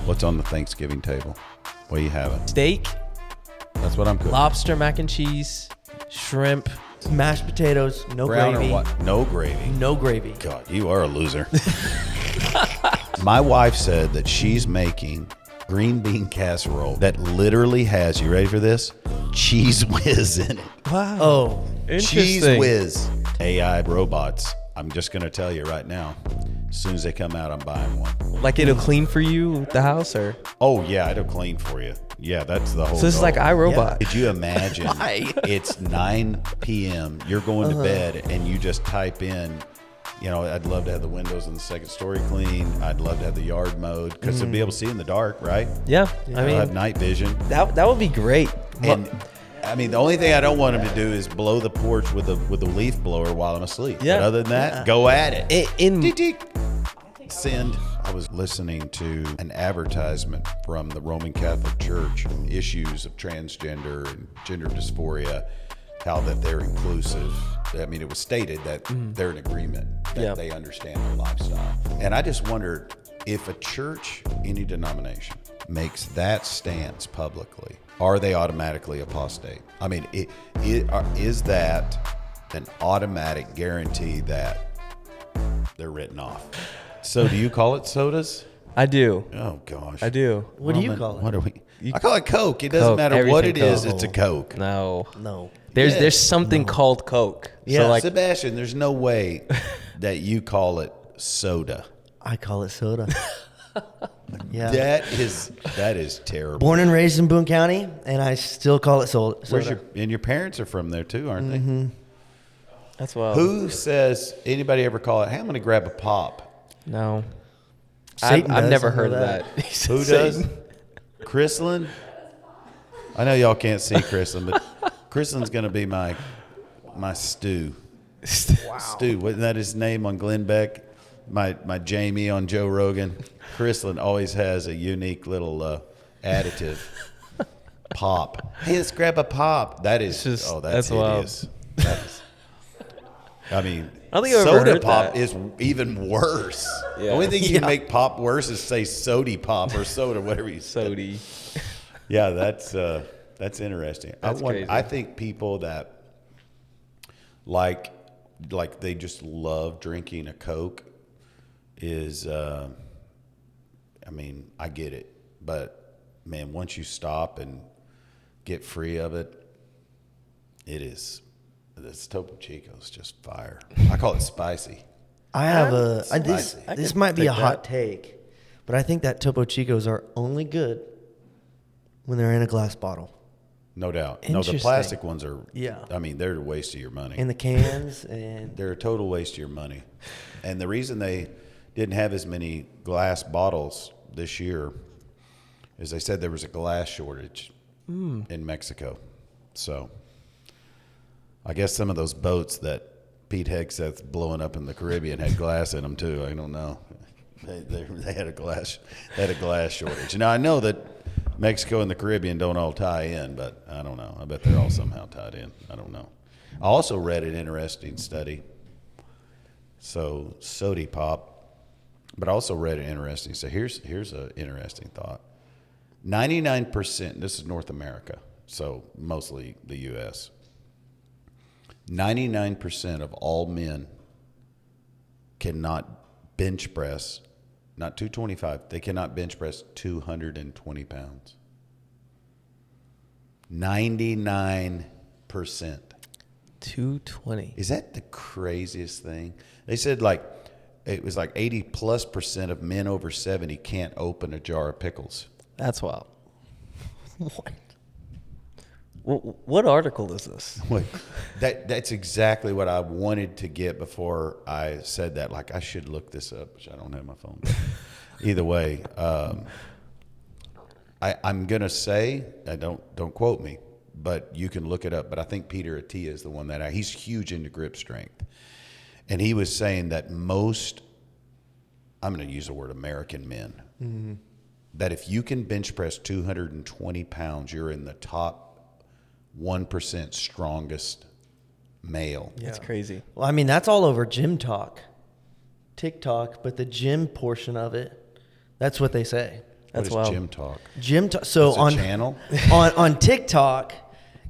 What's on the Thanksgiving table? What are you having? Steak, That's what I'm cooking. lobster, mac and cheese, shrimp, Mashed potatoes, no Brown gravy. or what? No gravy. No gravy. God, you are a loser. My wife said that she's making green bean casserole that literally has, you ready for this? Cheese whiz in it. Wow. Oh, Cheese whiz. AI robots. I'm just going to tell you right now. As soon as they come out, I'm buying one. Like it'll clean for you the house, or Oh, yeah, it'll clean for you. Yeah, that's the whole so this is goal. like iRobot. Could you imagine? Why? It's 9 p.m. You're going to bed and you just type in, you know, I'd love to have the windows in the second story clean. I'd love to have the yard mowed because they'll be able to see in the dark, right? Yeah, I They'll mean have night vision. that would be great. And I mean, the only thing I don't want them to do is blow the porch with a leaf blower while I'm asleep. Yeah. But other than that, go at it. In Send. I was listening to an advertisement from the Roman Catholic Church, issues of transgender and gender dysphoria, how that they're inclusive. I mean, it was stated that they're in agreement, that they understand their lifestyle. And I just wondered if a church, any denomination, makes that stance publicly, are they automatically apostate? I mean, is that an automatic guarantee that they're written off? So do you call it sodas? I do. Oh, gosh. I do. what do you call it? What do we? I call it Coke. It doesn't Coke, matter what it everything is. Coke. It's a Coke. No. No. There's something called Coke. Yeah. So like Sebastian, there's no way that you call it soda. I call it soda. Yeah. That is terrible. Born and raised in Boone County, and I still call it soda. Where's your parents are from there too, aren't they? that's wild. Who says anybody ever call it? Hey, I'm going to grab a pop. No. Satan I've does, never I know heard of that. that. Who does? Chrislyn? I know y'all can't see Chrislyn, but Chrislyn's going to be my stew. Stu, wasn't that his name on Glenn Beck? My Jamie on Joe Rogan. Chrislyn always has a unique little additive. Pop. Hey, let's grab a pop. That is that's wild. hideous. That is, I mean, I don't think I've ever soda heard pop that. is even worse. Yeah. The only thing you can make pop worse is say sody pop or soda, whatever you say. Sody. Yeah, that's interesting. That's crazy. I think people that like they just love drinking a Coke is, I mean, I get it, but man, once you stop and get free of it, this Topo Chico's just fire. I call it spicy. I have Spicy. this might be a take hot that. take, but I think that Topo Chicos are only good when they're in a glass bottle. No doubt. No, the Interesting. plastic ones are, Yeah. I mean, they're a waste of your money. In the cans and They're a total waste of your money. And the reason they didn't have as many glass bottles this year is they said there was a glass shortage in Mexico. So I guess some of those boats that Pete Hegseth's blowing up in the Caribbean had glass in them too. I don't know. They had a glass shortage. Now I know that Mexico and the Caribbean don't all tie in, but I don't know. I bet they're all somehow tied in. I don't know. I also read an interesting study. So sody pop, but I also read an interesting. So here's an interesting thought. 99%. This is North America, so mostly the U.S. 99% of all men cannot bench press, not 225. They cannot bench press 220 pounds. 99%. 220. Is that the craziest thing? They said it was like 80+% of men over 70 can't open a jar of pickles. That's wild. What article is this? Wait, that's exactly what I wanted to get before I said that. Like, I should look this up, which I don't have my phone. But either way, I'm gonna say, don't quote me, but you can look it up. But I think Peter Attia is the one he's huge into grip strength, and he was saying that most, I'm going to use the word American men, that if you can bench press 220 pounds, you're in the top 1% strongest male. That's crazy. well, I mean that's all over Gym Talk, TikTok, but the gym portion of it, that's what they say. That's what is wild. gym talk? So It's a on channel? on TikTok,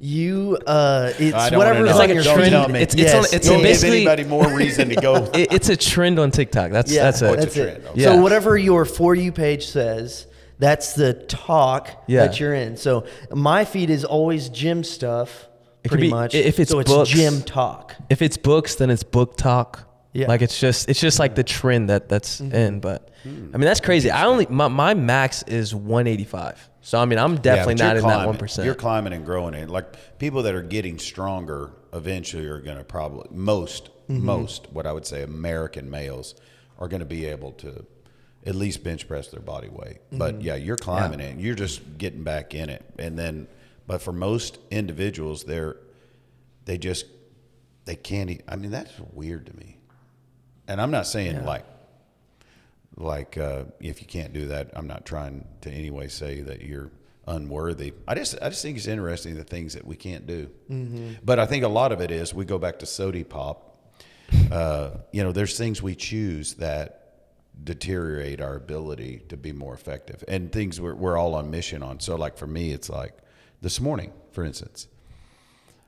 it's I don't whatever wanna is know. It's like on a your Don't trend. tell feed. me. It's Yes. it's Don't give basically anybody more reason to go. it's a trend on TikTok. That's Yeah, that's it. it's a that's trend, it. okay. Yeah. So whatever your For You page says, that's the talk Yeah. that you're in. So my feed is always gym stuff, It could pretty be- much. if it's so books- it's gym talk. If it's books, then it's book talk. Yeah. Like it's just like the trend that's in. But I mean that's crazy. I only my max is 185. So I mean I'm definitely but you're not in that climbing. 1%. You're climbing and growing it. Like people that are getting stronger eventually are going to probably most what I would say American males are going to be able to at least bench press their body weight. But yeah, you're climbing it. You're just getting back in it. And then, but for most individuals, they can't. I mean, that's weird to me. And I'm not saying like if you can't do that, I'm not trying to in any way say that you're unworthy. I just think it's interesting the things that we can't do. But I think a lot of it is we go back to Sody Pop. There's things we choose that deteriorate our ability to be more effective, and things we're all on mission on. So like for me, it's like this morning, for instance,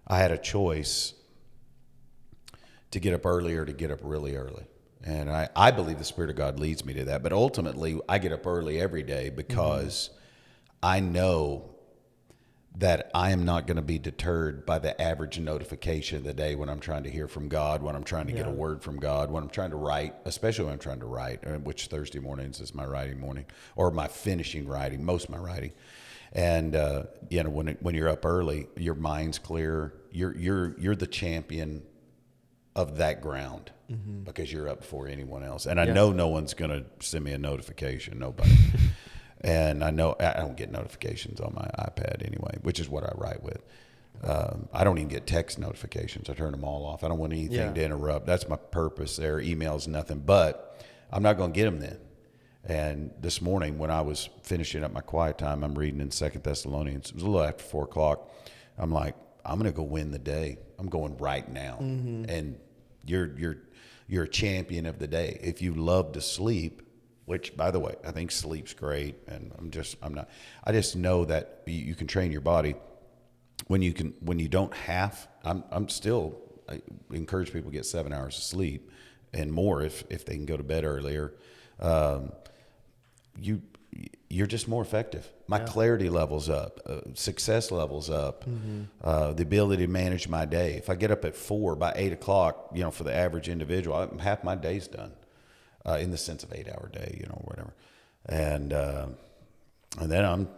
I had a choice to get up earlier, to get up really early. And I believe the Spirit of God leads me to that. But ultimately, I get up early every day because I know that I am not going to be deterred by the average notification of the day when I'm trying to hear from God, when I'm trying to get a word from God, when I'm trying to write, especially when I'm trying to write, which Thursday mornings is my writing morning, or my finishing writing, most of my writing. And when you're up early, your mind's clear. You're the champion of that ground because you're up before anyone else. And I know no one's going to send me a notification, nobody. And I know I don't get notifications on my iPad anyway, which is what I write with. I don't even get text notifications. I turn them all off. I don't want anything to interrupt. That's my purpose there. Emails, nothing. But I'm not going to get them then. And this morning when I was finishing up my quiet time, I'm reading in 2 Thessalonians. It was a little after 4 o'clock. I'm like, I'm going to go win the day. I'm going right now. And you're a champion of the day. If you love to sleep, which by the way, I think sleep's great. And I just know that you can train your body when you don't have, I encourage people to get 7 hours of sleep and more if they can go to bed earlier. You're just more effective. My clarity level's up, success level's up, the ability to manage my day. If I get up at 4, by 8 o'clock, for the average individual, half my day's done, in the sense of 8-hour day, whatever. And then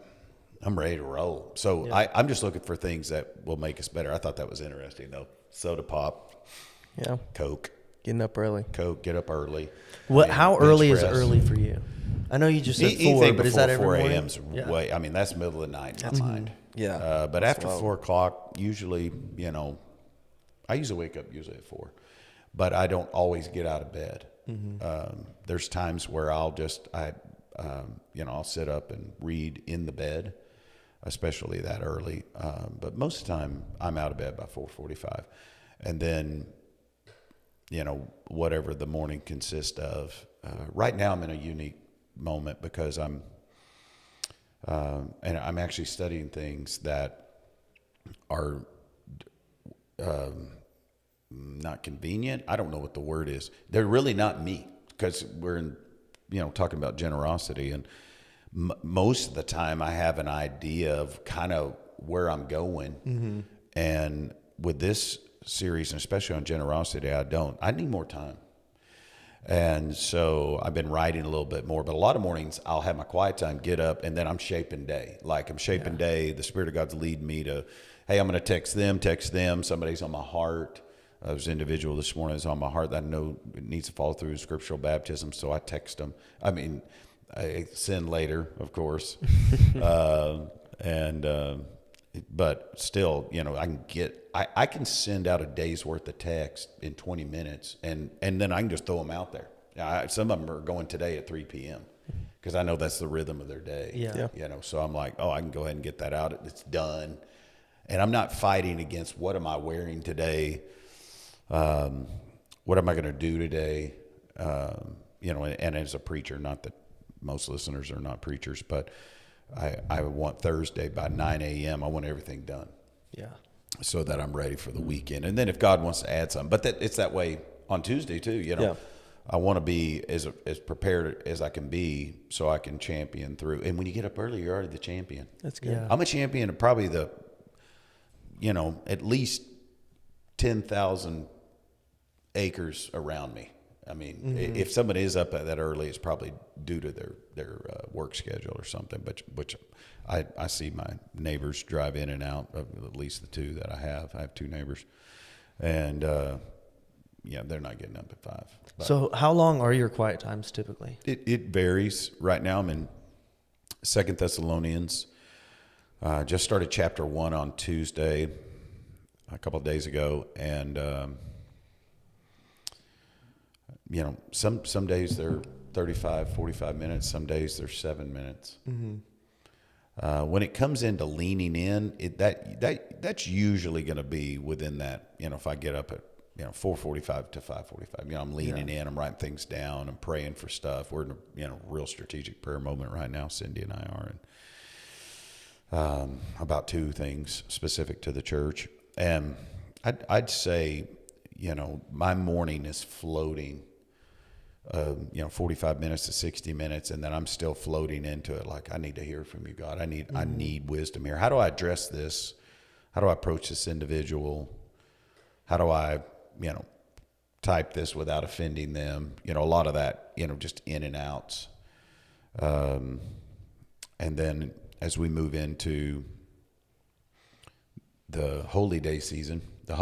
I'm ready to roll. So I'm just looking for things that will make us better. I thought that was interesting though. Soda pop, Coke. Getting up early. Coke, get up early. How Bench early is press. early for you? I know you just said 4, Anything but is before that every 4 morning? a.m.'s way. I mean, that's middle of the night in my mind. Yeah. But after 4 o'clock, usually, I usually wake up at 4, but I don't always get out of bed. There's times where I'll sit up and read in the bed, especially that early. But most of the time, I'm out of bed by 4:45, and then, whatever the morning consists of. Right now, I'm in a unique moment because I'm actually studying things that are not convenient. I don't know what the word is. They're really not me because we're in, talking about generosity, and most of the time I have an idea of kind of where I'm going. And with this series, and especially on generosity, I need more time. And so I've been writing a little bit more, but a lot of mornings I'll have my quiet time, get up, and then I'm shaping day. Like I'm shaping day. The Spirit of God's leading me to, hey, I'm going to text them. Somebody's on my heart. There's an individual this morning that's on my heart that I know it needs to follow through scriptural baptism. So I text them. I mean, I send later, of course. But still, I can send out a day's worth of text in 20 minutes and then I can just throw them out there. Some of them are going today at 3 p.m. because I know that's the rhythm of their day. So I'm like, I can go ahead and get that out. It's done. And I'm not fighting against what am I wearing today? What am I going to do today? And as a preacher, not that most listeners are not preachers, but I want Thursday by 9 a.m. I want everything done. Yeah. So that I'm ready for the weekend. And then if God wants to add something, but it's that way on Tuesday too, Yeah. I want to be as prepared as I can be so I can champion through. And when you get up early, you're already the champion. That's good. Yeah. I'm a champion of probably at least 10,000 acres around me. I mean, if somebody is up at that early, it's probably due to their work schedule or something. But which I see my neighbors drive in and out of at least the two that I have. I have two neighbors, and they're not getting up at 5. But So how long are your quiet times typically? it varies. Right now, I'm in 2 Thessalonians. Just started chapter 1 on Tuesday, a couple of days ago, and some days they're 35, 45 minutes. Some days they're 7 minutes. When it comes into leaning in, that's usually going to be within that. If I get up at 4:45 to 5:45, I'm leaning in. I'm writing things down. I'm praying for stuff. We're in a real strategic prayer moment right now. Cindy and I are, and about 2 things specific to the church. And I'd say, my morning is floating. 45 minutes to 60 minutes, and then I'm still floating into it. Like, I need to hear from you, God. I need wisdom here. How do I address this? How do I approach this individual? How do I, type this without offending them? A lot of that, just in and outs. And then as we move into the holiday season, the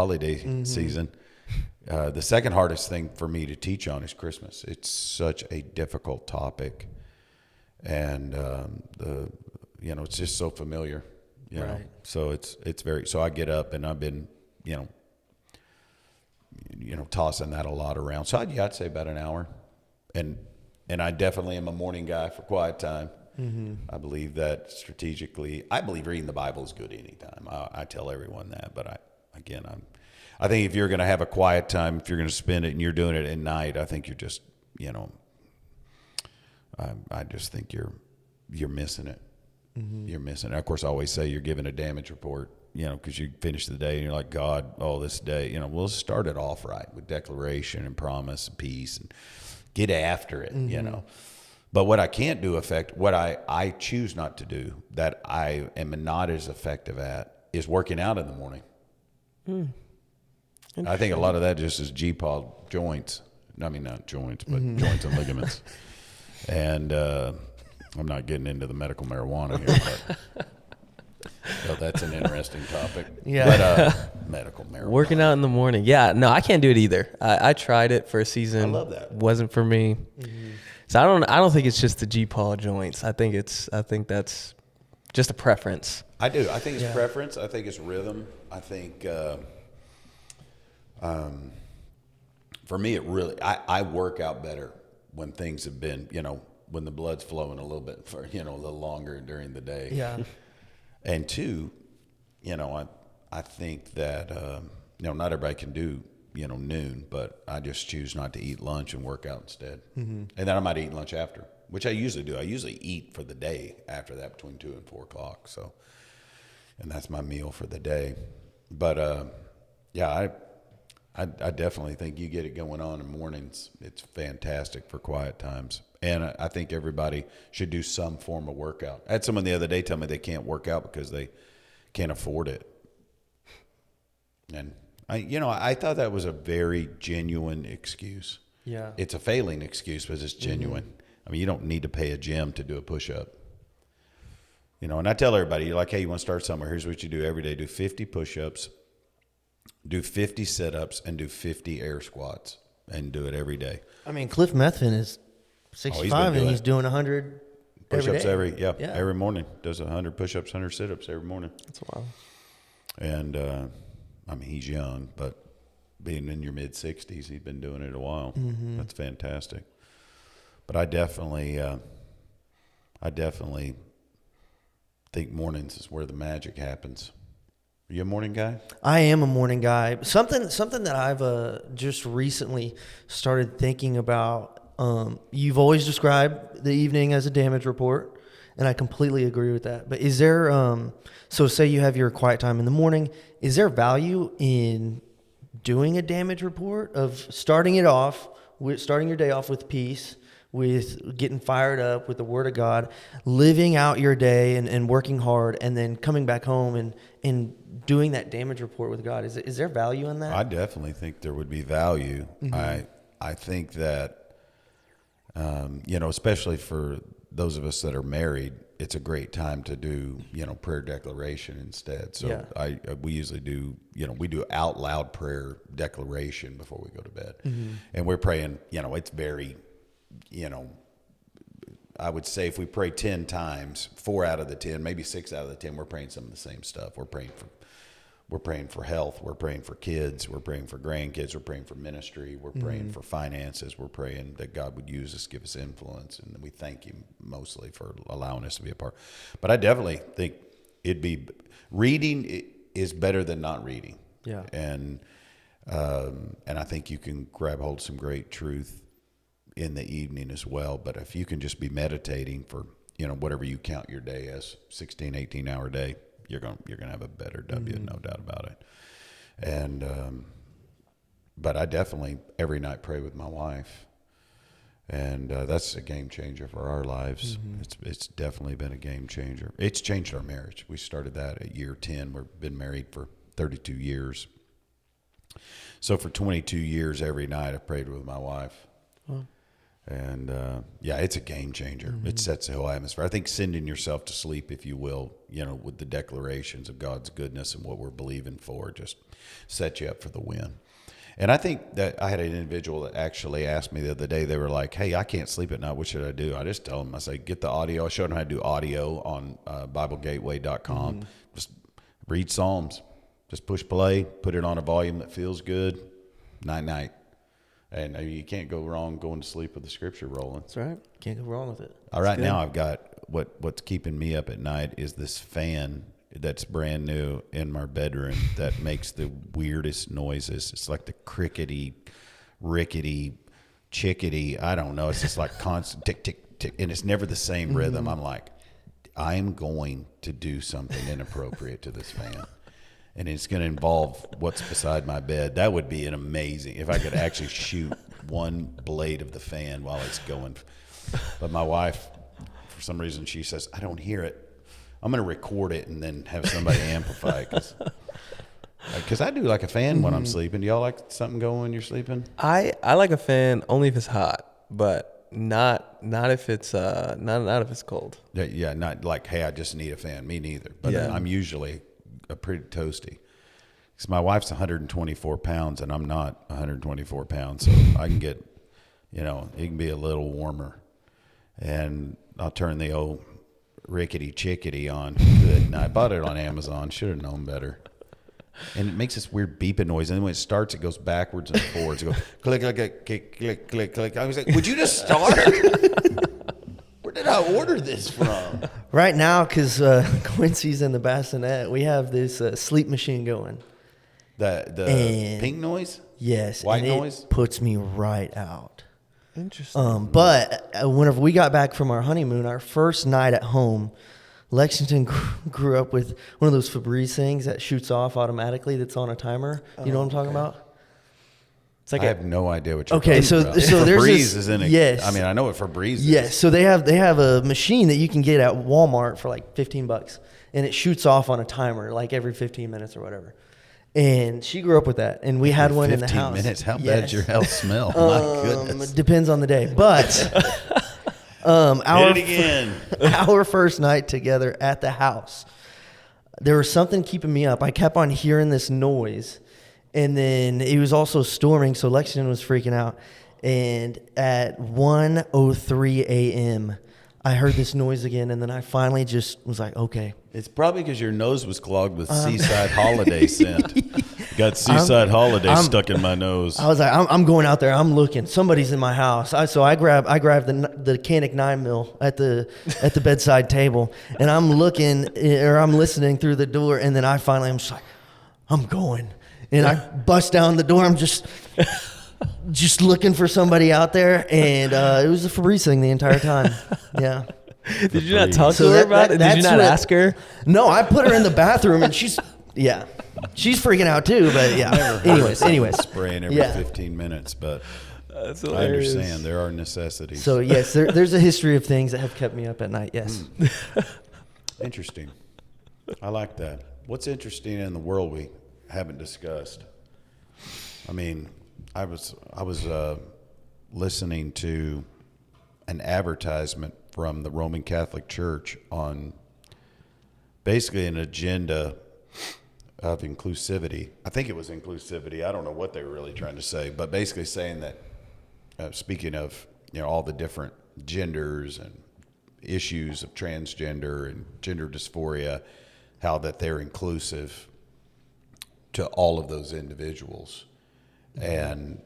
second hardest thing for me to teach on is Christmas. It's such a difficult topic, and it's just so familiar, Right. So it's very. So I get up and I've been, tossing that a lot around. So I'd say about an hour, and I definitely am a morning guy for quiet time. I believe that strategically. I believe reading the Bible is good anytime. I tell everyone that, but I think if you're going to have a quiet time, if you're going to spend it and you're doing it at night, I think you're just, I just think you're missing it. You're missing it. Of course, I always say you're giving a damage report, because you finish the day and you're like, God, this day, we'll start it off right with declaration and promise and peace and get after it, But what I can't do what I choose not to do, that I am not as effective at, is working out in the morning. I think a lot of that just is G-pod joints. I mean, not joints, but joints and ligaments. And I'm not getting into the medical marijuana here, but that's an interesting topic. Yeah. But medical marijuana. Working out in the morning. Yeah, no, I can't do it either. I tried it for a season. I love that. Wasn't for me. So I don't think it's just the G-paw joints. I think that's just a preference. I do. I think it's preference. I think it's rhythm. I think for me, it really, I work out better when things have been, when the blood's flowing a little bit for, a little longer during the day. Yeah. And 2, I think that, not everybody can do, noon, but I just choose not to eat lunch and work out instead. And then I might eat lunch after, which I usually do. I usually eat for the day after that between 2 and 4 o'clock. So, and that's my meal for the day. But, I definitely think you get it going on in mornings. It's fantastic for quiet times. And I think everybody should do some form of workout. I had someone the other day tell me they can't work out because they can't afford it. And I thought that was a very genuine excuse. Yeah. It's a failing excuse, but it's genuine. I mean, you don't need to pay a gym to do a push-up. And I tell everybody, you're like, hey, you want to start somewhere? Here's what you do every day. Do 50 push-ups, do 50 sit-ups, and do 50 air squats, and do it every day. I mean, Cliff Methvin is 65 and he's doing 100 push-ups every day. every morning. Does 100 push-ups, 100 sit-ups every morning. That's wild. And he's young, but being in your mid-60s, he's been doing it a while. That's fantastic. But I definitely think mornings is where the magic happens. Are you a morning guy? I am a morning guy. Something that I've just recently started thinking about You've always described the evening as a damage report, and I completely agree with that. But is there, so say you have your quiet time in the morning, is there value in doing a damage report of starting your day off with peace, with getting fired up with the Word of God, living out your day and working hard, and then coming back home and doing that damage report with God? Is there value in that? I definitely think there would be value. I think that, especially for those of us that are married, it's a great time to do, prayer declaration instead. So we usually do, we do out loud prayer declaration before we go to bed. And we're praying, it's very, I would say if we pray 10 times, 4 out of the 10, maybe 6 out of the 10, we're praying some of the same stuff. We're praying for health. We're praying for kids. We're praying for grandkids. We're praying for ministry. We're praying for finances. We're praying that God would use us, give us influence. And we thank Him mostly for allowing us to be a part. But I definitely think reading is better than not reading. Yeah. And I think you can grab hold of some great truth in the evening as well. But if you can just be meditating for, whatever you count your day as, 16, 18-hour day, you're going to have a better W, no doubt about it. And but I definitely every night pray with my wife, and that's a game changer for our lives. It's definitely been a game changer. It's changed our marriage. We started that at year 10. We've been married for 32 years. So for 22 years, every night I prayed with my wife. Wow. And, it's a game changer. It sets the whole atmosphere. I think sending yourself to sleep, if you will, with the declarations of God's goodness and what we're believing for, just set you up for the win. And I think that I had an individual that actually asked me the other day, they were like, hey, I can't sleep at night. What should I do? I just tell them, I say, get the audio. I showed them how to do audio on BibleGateway.com. Just read Psalms. Just push play, put it on a volume that feels good. Night. And you can't go wrong going to sleep with the scripture rolling. That's right. Can't go wrong with it. All right, now I've got what's keeping me up at night is this fan that's brand new in my bedroom that makes the weirdest noises. It's like the crickety, rickety, chickadee. I don't know. It's just like constant tick, tick, tick. And it's never the same rhythm. I'm like, I'm going to do something inappropriate to this fan. And it's going to involve what's beside my bed. That would be an amazing, if I could actually shoot one blade of the fan while it's going. But my wife, for some reason, she says, I don't hear it. I'm going to record it and then have somebody amplify it. Because I do like a fan when I'm sleeping. Do y'all like something going when you're sleeping? I like a fan only if it's hot, but not if it's not if it's cold. Yeah, not like, hey, I just need a fan. Me neither. But I'm usually pretty toasty. Because my wife's 124 pounds and I'm not 124 pounds, so I can get, it can be a little warmer, and I'll turn the old rickety chickadee on. Good. And I bought it on Amazon. Should have known better. And it makes this weird beeping noise, and then when it starts, it goes backwards and forwards. It goes click, click, click, click, click, click, click. I was like, would you just start? Where did I order this from? Right now, because Quincy's in the bassinet, we have this sleep machine going. The pink noise? Yes. White and noise? It puts me right out. Interesting. But whenever we got back from our honeymoon, our first night at home, Lexington grew up with one of those Febreze things that shoots off automatically that's on a timer. You know what I'm talking about? It's like I have no idea what you're okay, talking about. So there's Febreze this, is in it. Yes. I mean, I know what Febreze is. Yes. So they have a machine that you can get at Walmart for like $15, and it shoots off on a timer like every 15 minutes or whatever. And she grew up with that, and we had one in the house. 15 minutes? How bad's your house smell? My goodness. Depends on the day, but our first night together at the house, there was something keeping me up. I kept on hearing this noise, and then it was also storming, so Lexington was freaking out. And at 1:03 a.m., I heard this noise again, and then I finally just was like, okay. It's probably because your nose was clogged with Seaside Holiday scent. Got Seaside Holiday stuck in my nose. I was like, I'm going out there. I'm looking. Somebody's in my house. So I grabbed the Canic 9mm at the bedside table, and I'm looking or I'm listening through the door, and then I'm just like, I'm going, and I bust down the door. I'm just just looking for somebody out there, and it was a Febreze thing the entire time. Yeah. Did you not talk to So her about it? Did you that's not what- ask her? No, I put her in the bathroom, and she's freaking out too. But yeah. Anyways. Spraying every Yeah. 15 minutes, but That's I understand there are necessities. So yes, there's a history of things that have kept me up at night. Yes. Interesting. I like that. What's interesting in the world we haven't discussed? I mean, I was listening to an advertisement from the Roman Catholic Church on basically an agenda of inclusivity. I think it was inclusivity. I don't know what they were really trying to say, but basically saying that, speaking of, all the different genders and issues of transgender and gender dysphoria, how that they're inclusive to all of those individuals. And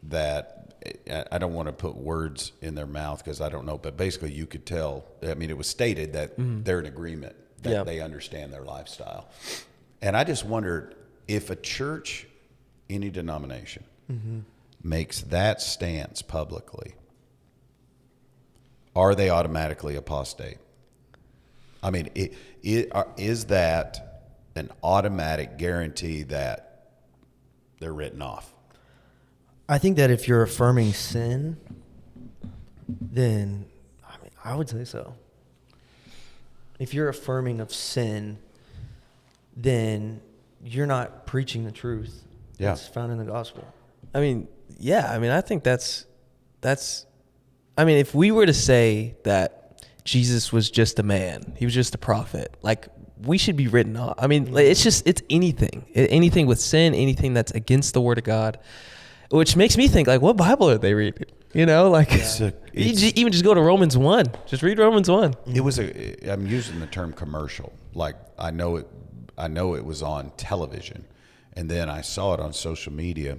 that, I don't want to put words in their mouth because I don't know, but basically you could tell, I mean, it was stated that they're in agreement, that they understand their lifestyle. And I just wondered if a church, any denomination, makes that stance publicly, are they automatically apostate? I mean, is that an automatic guarantee that they're written off? I think that if you're affirming sin, then I would say so. If you're affirming of sin, then you're not preaching the truth that's found in the gospel. I mean, yeah. I mean, I think that's. I mean, if we were to say that Jesus was just a man, he was just a prophet, like we should be written off. I mean, like, it's anything with sin, anything that's against the word of God. Which makes me think, like, what Bible are they reading? Like, even just go to Romans 1. Just read Romans 1. I'm using the term commercial. Like, I know it was on television, and then I saw it on social media,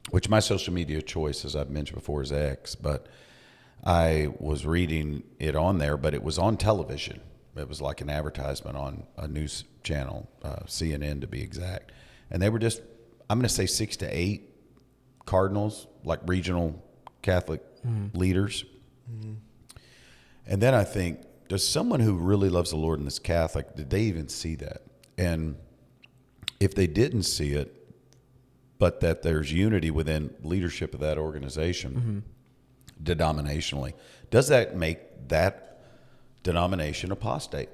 which my social media choice, as I've mentioned before, is X, but I was reading it on there, but it was on television. It was like an advertisement on a news channel, CNN to be exact. And they were just, I'm going to say 6 to 8 cardinals, like regional Catholic leaders. And then I think, does someone who really loves the Lord and is Catholic, did they even see that? And if they didn't see it, but that there's unity within leadership of that organization, denominationally, does that make that denomination apostate?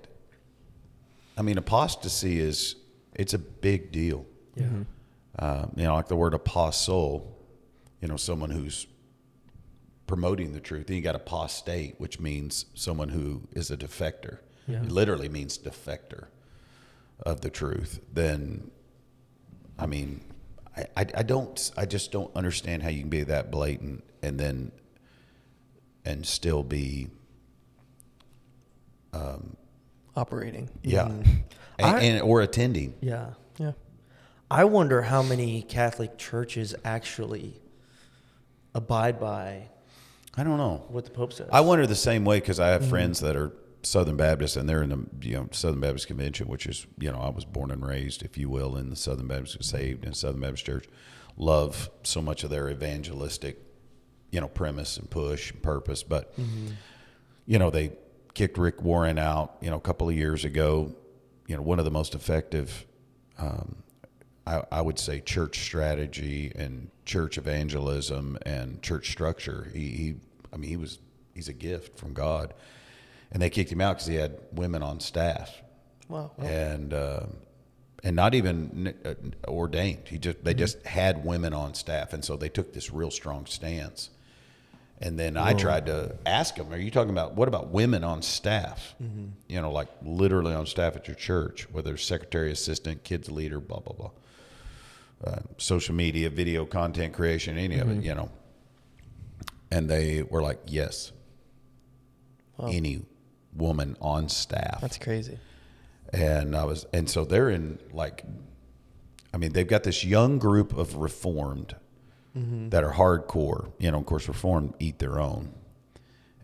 I mean, apostasy it's a big deal. Yeah. Like the word apostle, someone who's promoting the truth. Then you got apostate, which means someone who is a defector. Yeah. It literally means defector of the truth. Then, I mean, I just don't understand how you can be that blatant and still be Operating. or attending. Yeah. Yeah. I wonder how many Catholic churches actually abide by I don't know what the Pope says. I wonder the same way because I have friends that are Southern Baptists and they're in the Southern Baptist Convention, which is I was born and raised, if you will, in the Southern Baptist Saved and Southern Baptist Church. Love so much of their evangelistic premise and push and purpose, but they kicked Rick Warren out a couple of years ago. One of the most effective I would say church strategy and church evangelism and church structure. He's a gift from God, and they kicked him out because he had women on staff. Wow. And not even ordained. They just had women on staff, and so they took this real strong stance. And then I tried to ask him, "Are you talking about what about women on staff? Like literally on staff at your church, whether it's secretary, assistant, kids leader, blah blah blah." Social media, video content creation, any of it, And they were like, yes, any woman on staff. That's crazy. And so they're in they've got this young group of Reformed that are hardcore. Of course, Reformed eat their own.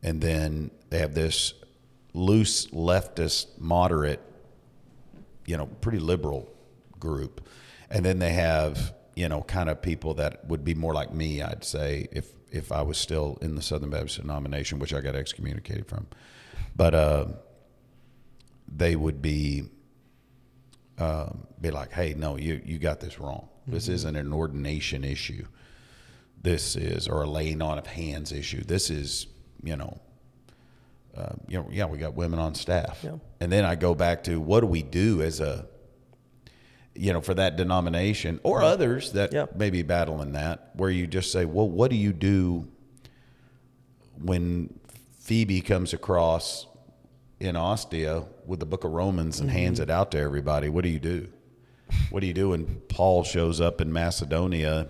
And then they have this loose leftist, moderate, pretty liberal group. And then they have, kind of people that would be more like me, I'd say, if I was still in the Southern Baptist denomination, which I got excommunicated from. But they would be like, hey, no, you got this wrong. This isn't an ordination issue. This is, or a laying on of hands issue. This is, we got women on staff. Yeah. And then I go back to, what do we do as a, for that denomination or others that may be battling that, where you just say, well, what do you do when Phoebe comes across in Ostia with the book of Romans and hands it out to everybody? What do you do? What do you do when Paul shows up in Macedonia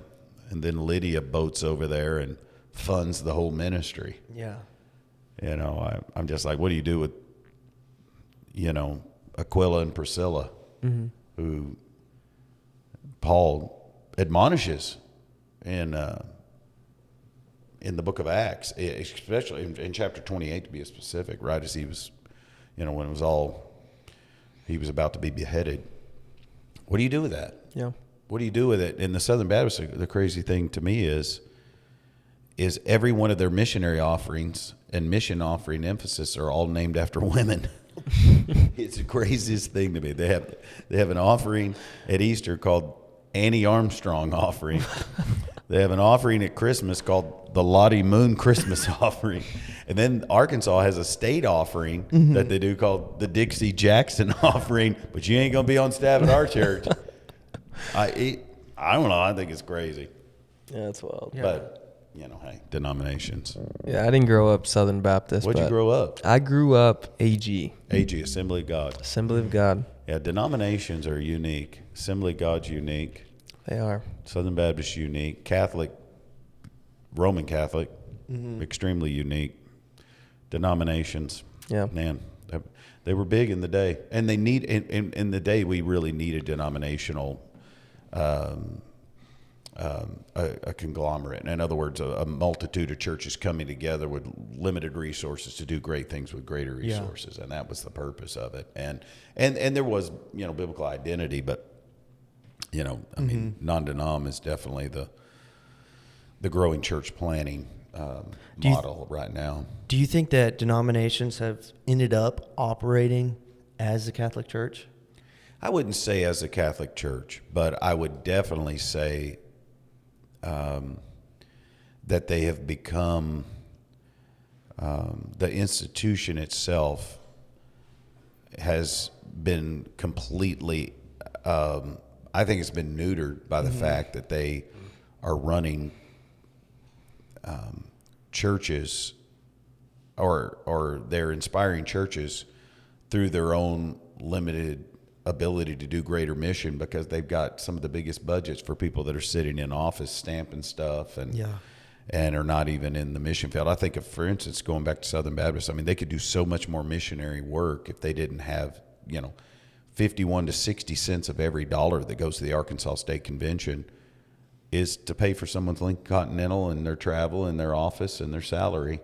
and then Lydia boats over there and funds the whole ministry? Yeah. I'm just like, what do you do with, Aquila and Priscilla, who Paul admonishes in the book of Acts, especially in chapter 28 to be specific, right as he was, when it was he was about to be beheaded. What do you do with that? Yeah. What do you do with it? In the Southern Baptist, the crazy thing to me is every one of their missionary offerings and mission offering emphasis are all named after women. It's the craziest thing to me. They have an offering at Easter called Annie Armstrong offering. They have an offering at Christmas called the Lottie Moon Christmas offering. And then Arkansas has a state offering that they do called the Dixie Jackson offering, but you ain't going to be on staff at our church. I don't know. I think it's crazy. Yeah, that's wild. Yeah. But, hey, denominations. Yeah, I didn't grow up Southern Baptist. Where'd you but grow up? I grew up AG. AG, Assembly of God. Assembly of God. Yeah, denominations are unique. Assembly of God's unique. They are. Southern Baptist unique. Catholic, Roman Catholic, extremely unique. Denominations. Yeah. Man, they were big in the day. And they need, in the day, we really needed denominational, a conglomerate. In other words, a multitude of churches coming together with limited resources to do great things with greater resources. And that was the purpose of it. And there was, biblical identity, but, I mean, non-denom is definitely the growing church planning model right now. Do you think that denominations have ended up operating as the Catholic Church? I wouldn't say as a Catholic Church, but I would definitely say that they have become, the institution itself has been completely, I think it's been neutered by the fact that they are running churches or they're inspiring churches through their own limited ability to do greater mission, because they've got some of the biggest budgets for people that are sitting in office stamping stuff and are not even in the mission field. I think if, for instance, going back to Southern Baptist, I mean, they could do so much more missionary work if they didn't have, 51 to 60 cents of every dollar that goes to the Arkansas State Convention is to pay for someone's Lincoln Continental and their travel and their office and their salary,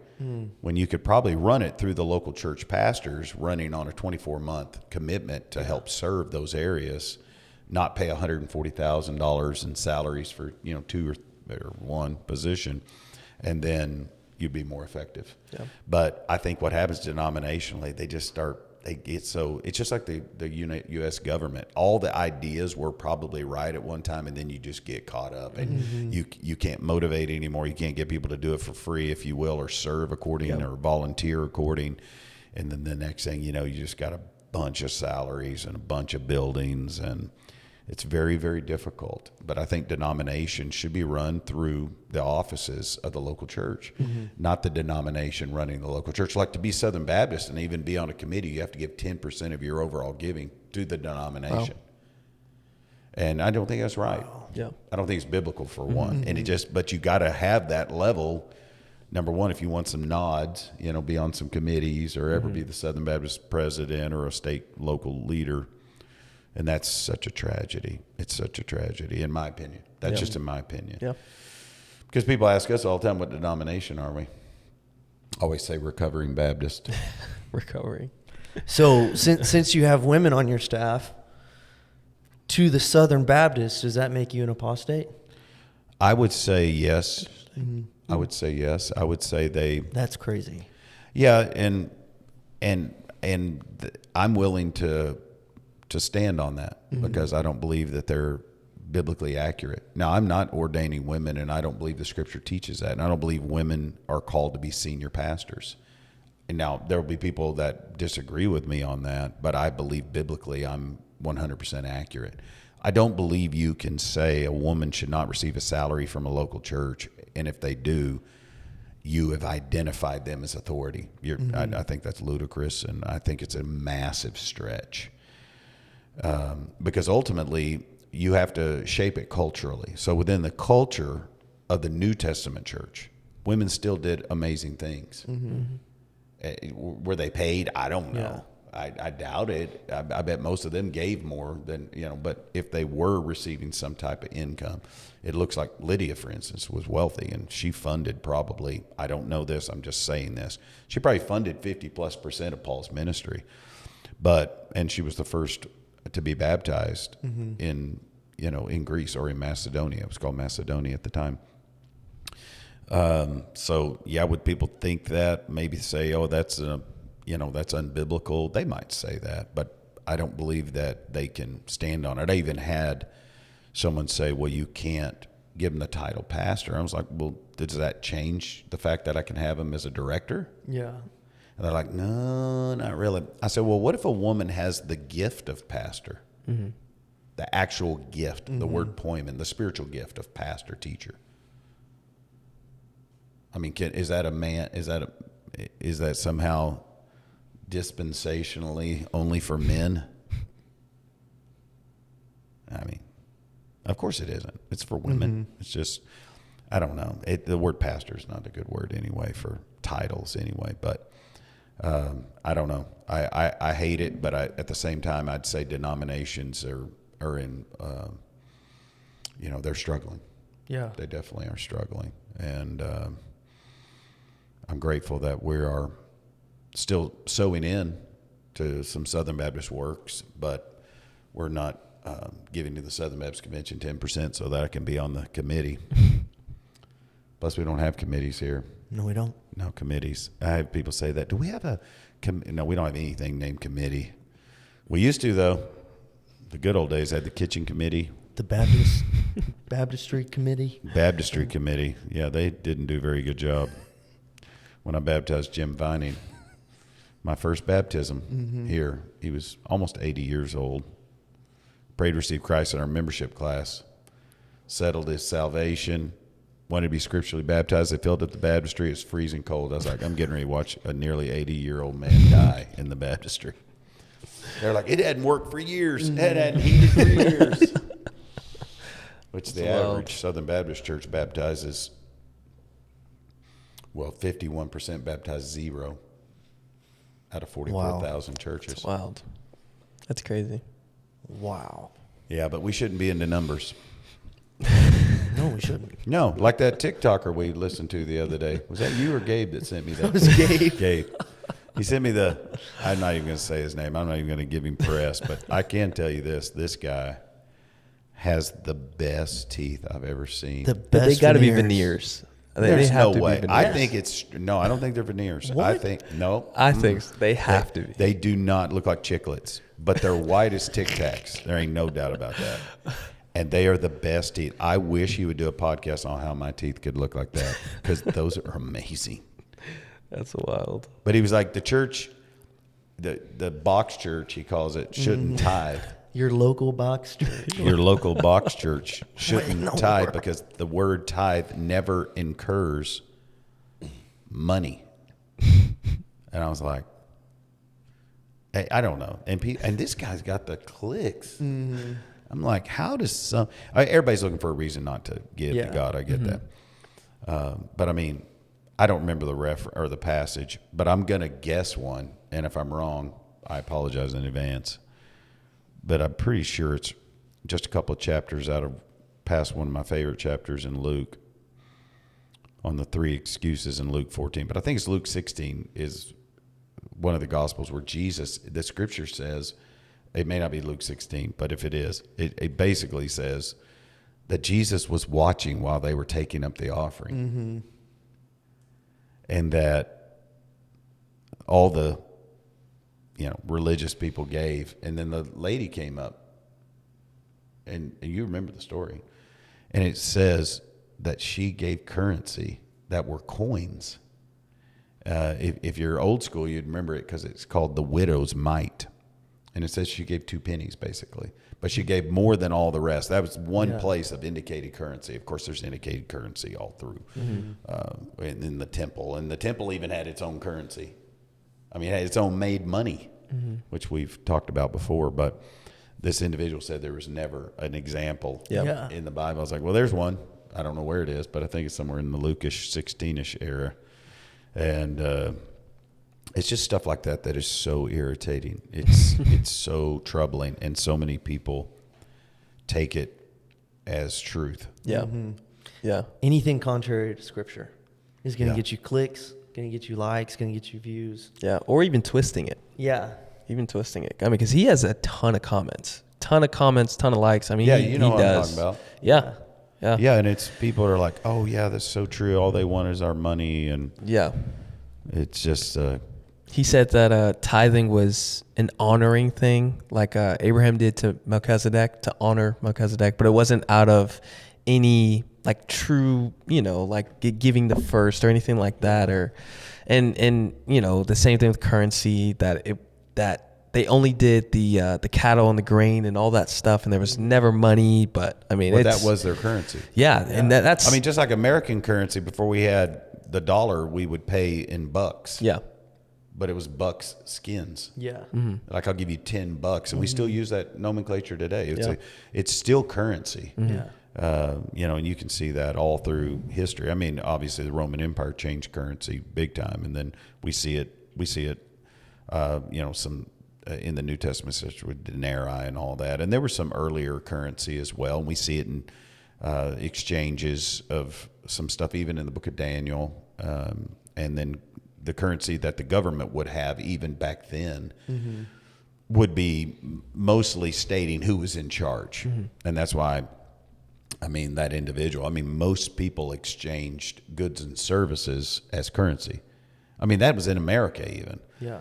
when you could probably run it through the local church pastors running on a 24-month commitment to help serve those areas, not pay $140,000 in salaries for, two or one position, and then you'd be more effective. Yeah. But I think what happens denominationally, they just start, it's just like the U.S. government. All the ideas were probably right at one time, and then you just get caught up, and you can't motivate anymore. You can't get people to do it for free, if you will, or serve according or volunteer according. And then the next thing you know, you just got a bunch of salaries and a bunch of buildings, and it's very, very difficult. But I think denominations should be run through the offices of the local church, not the denomination running the local church. Like, to be Southern Baptist and even be on a committee, you have to give 10% of your overall giving to the denomination. Wow. And I don't think that's right. Wow. Yeah. I don't think it's biblical, for one. And but you got to have that level. Number one, if you want some nods, be on some committees or ever be the Southern Baptist president or a state local leader. And that's such a tragedy. It's such a tragedy, in my opinion. That's just in my opinion. Yeah. Because people ask us all the time, what denomination are we? Always say Recovering Baptist. Recovering. So since you have women on your staff, to the Southern Baptists, does that make you an apostate? I would say yes. I would say yes. I would say That's crazy. yeah, I'm willing to stand on that because I don't believe that they're biblically accurate. Now, I'm not ordaining women, and I don't believe the Scripture teaches that, and I don't believe women are called to be senior pastors. And now there will be people that disagree with me on that, but I believe biblically I'm 100% accurate. I don't believe you can say a woman should not receive a salary from a local church, and if they do, you have identified them as authority. I think that's ludicrous, and I think it's a massive stretch because ultimately you have to shape it culturally. So within the culture of the New Testament church, women still did amazing things. Were they paid? I don't know. I doubt it. I bet most of them gave more than, but if they were receiving some type of income, it looks like Lydia, for instance, was wealthy and she funded probably, I don't know this, I'm just saying this. She probably funded 50+% of Paul's ministry, and she was the first to be baptized in Greece or in Macedonia. It was called Macedonia at the time. So yeah, would people think that? Maybe say, oh, that's unbiblical. They might say that, but I don't believe that they can stand on it. I even had someone say, well, you can't give him the title pastor. I was like, well, does that change the fact that I can have him as a director? Yeah. And they're like, no, not really. I said, well, what if a woman has the gift of pastor? The actual gift, the word poimen, the spiritual gift of pastor, teacher. I mean, is that somehow dispensationally only for men? I mean, of course it isn't. It's for women. It's just, I don't know. The word pastor is not a good word anyway for titles anyway, but I don't know. I hate it, but at the same time, I'd say denominations are in, they're struggling. Yeah. They definitely are struggling. And I'm grateful that we are still sowing in to some Southern Baptist works, but we're not giving to the Southern Baptist Convention 10% so that I can be on the committee. Plus, we don't have committees here. No, we don't. No committees. I have people say that. Do we have no, we don't have anything named committee. We used to, though. The good old days had the kitchen committee. The Baptistry Committee. Baptistry Committee. Yeah, they didn't do a very good job. When I baptized Jim Vining, my first baptism here, he was almost 80 years old. Prayed to receive Christ in our membership class. Settled his salvation. Wanted to be scripturally baptized. They filled up the baptistry. It was freezing cold. I was like, I'm getting ready to watch a nearly 80-year-old man die in the baptistry. They're like, it hadn't worked for years. It hadn't heated for years. Which the average Southern Baptist church baptizes, 51% baptize 0 out of 44,000 churches. That's wild. That's crazy. Wow. Yeah, but we shouldn't be into numbers. No, we shouldn't. No, like that TikToker we listened to the other day. Was that you or Gabe that sent me that? It was Gabe. Gabe. He sent me I'm not even going to say his name. I'm not even going to give him press, but I can tell you this guy has the best teeth I've ever seen. The But best they got to be veneers. veneers. There's they have no to way. Be I veneers. think I don't think they're veneers. What? I think, no. I think so. They have to be. They do not look like chiclets, but they're white as Tic Tacs. There ain't no doubt about that. And they are the best teeth. I wish he would do a podcast on how my teeth could look like that because those are amazing. That's wild. But he was like, the church, the box church, he calls it, shouldn't tithe. Your local box church. Your local box church shouldn't no tithe word. because the word tithe never incurs money. And I was like, hey, I don't know. And this guy's got the clicks. I'm like, how does everybody's looking for a reason not to give to God. I get that. But I mean, I don't remember the passage, but I'm going to guess one. And if I'm wrong, I apologize in advance. But I'm pretty sure it's just a couple of chapters past one of my favorite chapters in Luke on the 3 excuses in Luke 14. But I think it's Luke 16 is one of the Gospels where Jesus, the scripture says, It may not be Luke 16, but if it is, it basically says that Jesus was watching while they were taking up the offering. And that all the, religious people gave. And then the lady came up, and you remember the story. And it says that she gave currency that were coins. If you're old school, you'd remember it because it's called the widow's mite. And it says she gave 2 pennies, basically. But she gave more than all the rest. That was one place of indicated currency. Of course, there's indicated currency all through. And in the temple. And the temple even had its own currency. I mean, it had its own made money, which we've talked about before. But this individual said there was never an example in the Bible. I was like, well, there's one. I don't know where it is, but I think it's somewhere in the Luke-ish, 16-ish era. And it's just stuff like that is so irritating. It's so troubling, and so many people take it as truth. Yeah. Yeah. Anything contrary to Scripture is going to get you clicks, going to get you likes, going to get you views. Yeah. Or even twisting it. Yeah. Even twisting it. I mean, because he has a ton of comments, ton of likes. I mean, you know he what does. I'm talking about. Yeah. Yeah. Yeah, and it's people are like, oh, yeah, that's so true. All they want is our money. And it's just... he said that tithing was an honoring thing, like Abraham did to Melchizedek, to honor Melchizedek, but it wasn't out of any like true, like giving the first or anything like that, and the same thing with currency, that they only did the cattle and the grain and all that stuff, and there was never money. But I mean, that was their currency. Yeah, and that's. I mean, just like American currency, before we had the dollar, we would pay in bucks. Yeah. But it was bucks skins. Yeah. Mm-hmm. Like I'll give you $10, and we still use that nomenclature today. It's still currency. Yeah. And you can see that all through history. I mean, obviously the Roman Empire changed currency big time, and then we see it. Some in the New Testament, such with denarii and all that, and there was some earlier currency as well. And we see it in exchanges of some stuff, even in the Book of Daniel, and then the currency that the government would have even back then would be mostly stating who was in charge. And that's why, that individual, most people exchanged goods and services as currency. That was in America even. Yeah.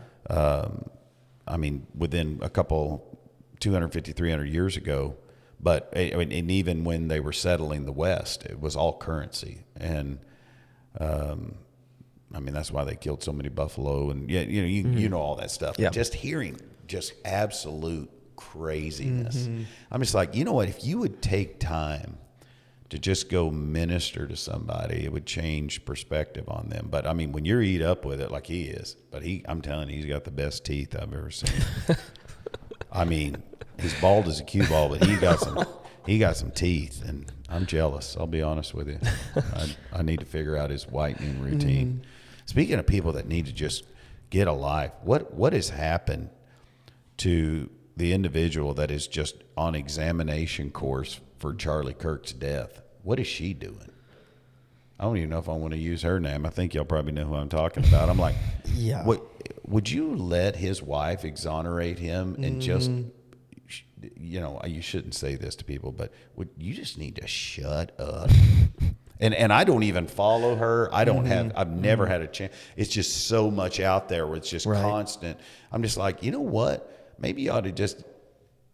Within a couple, 250, 300 years ago. But and even when they were settling the West, it was all currency. And, that's why they killed so many buffalo, and you know all that stuff. Yeah. Just hearing just absolute craziness. I'm just like, you know what? If you would take time to just go minister to somebody, it would change perspective on them. But when you're eat up with it like he is, but I'm telling you, he's got the best teeth I've ever seen. He's bald as a cue ball, but he got some teeth, and I'm jealous. I'll be honest with you. I need to figure out his whitening routine. Speaking of people that need to just get a life, what has happened to the individual that is just on examination course for Charlie Kirk's death? What is she doing? I don't even know if I want to use her name. I think y'all probably know who I'm talking about. I'm like, yeah. What would you let his wife exonerate him and just, you shouldn't say this to people, but you just need to shut up. And I don't even follow her. I've never had a chance. It's just so much out there where it's just constant. I'm just like, you know what? Maybe you ought to just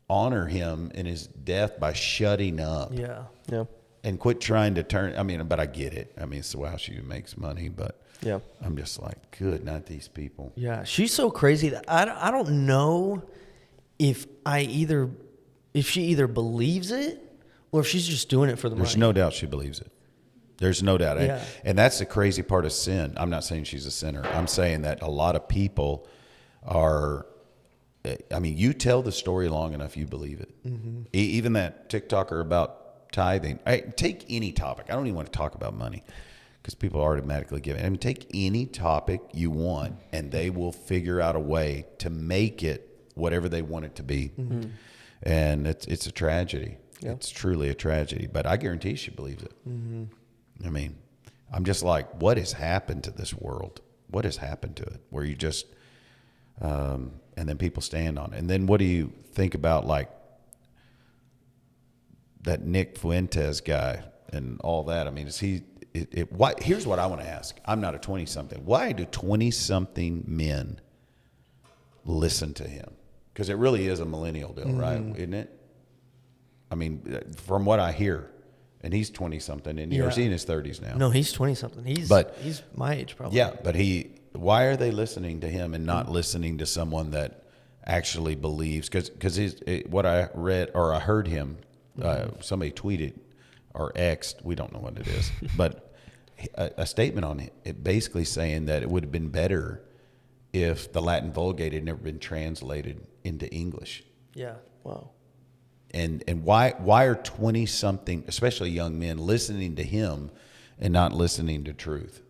honor him in his death by shutting up. Yeah. Yeah. And quit trying to turn. But I get it. It's how she makes money. But yeah, I'm just like, good, not these people. Yeah. She's so crazy that I don't know if she either believes it or if she's just doing it for the money. There's no doubt she believes it. There's no doubt. Yeah. And that's the crazy part of sin. I'm not saying she's a sinner. I'm saying that a lot of people are, you tell the story long enough, you believe it. Even that TikToker about tithing. Take any topic. I don't even want to talk about money because people automatically give it. Take any topic you want, and they will figure out a way to make it whatever they want it to be. And it's a tragedy. Yeah. It's truly a tragedy. But I guarantee she believes it. I'm just like, what has happened to this world? What has happened to it? Where you just, and then people stand on it. And then what do you think about like that Nick Fuentes guy and all that? I mean, is he? Why? Here's what I want to ask. I'm not a 20-something. Why do 20-something men listen to him? Because it really is a millennial deal, right? Isn't it? I mean, from what I hear, and he's 20-something, and he's in his 30s now. No, he's 20-something. He's my age probably. Yeah, but why are they listening to him and not listening to someone that actually believes? Because what I read or I heard him, somebody tweeted or X'd, we don't know what it is, but a statement on it basically saying that it would have been better if the Latin Vulgate had never been translated into English. Yeah. Wow. And why are 20-something, especially young men, listening to him and not listening to truth?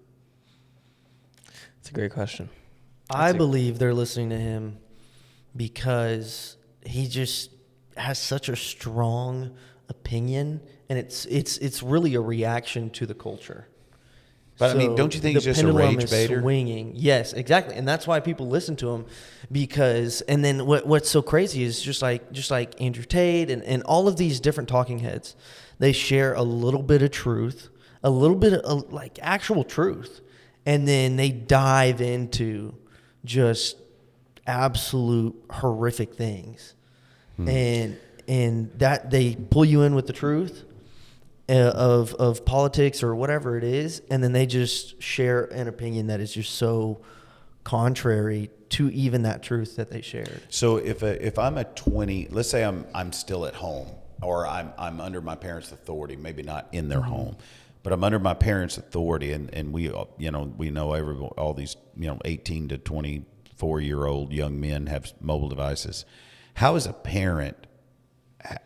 That's a great question. I believe they're listening to him because he just has such a strong opinion, and it's really a reaction to the culture. But I mean, don't you think he's just a rage baiter? Swinging. Yes, exactly, and that's why people listen to him. Because, and then what's so crazy is just like Andrew Tate and all of these different talking heads, they share a little bit of truth, a little bit of like actual truth, and then they dive into just absolute horrific things, and that they pull you in with the truth of politics or whatever it is, and then they just share an opinion that is just so contrary to even that truth that they shared. So if I'm a 20, let's say I'm still at home, or I'm under my parents' authority, maybe not in their home, but I'm under my parents' authority, and we know all these 18 to 24-year-old young men have mobile devices. How is a parent,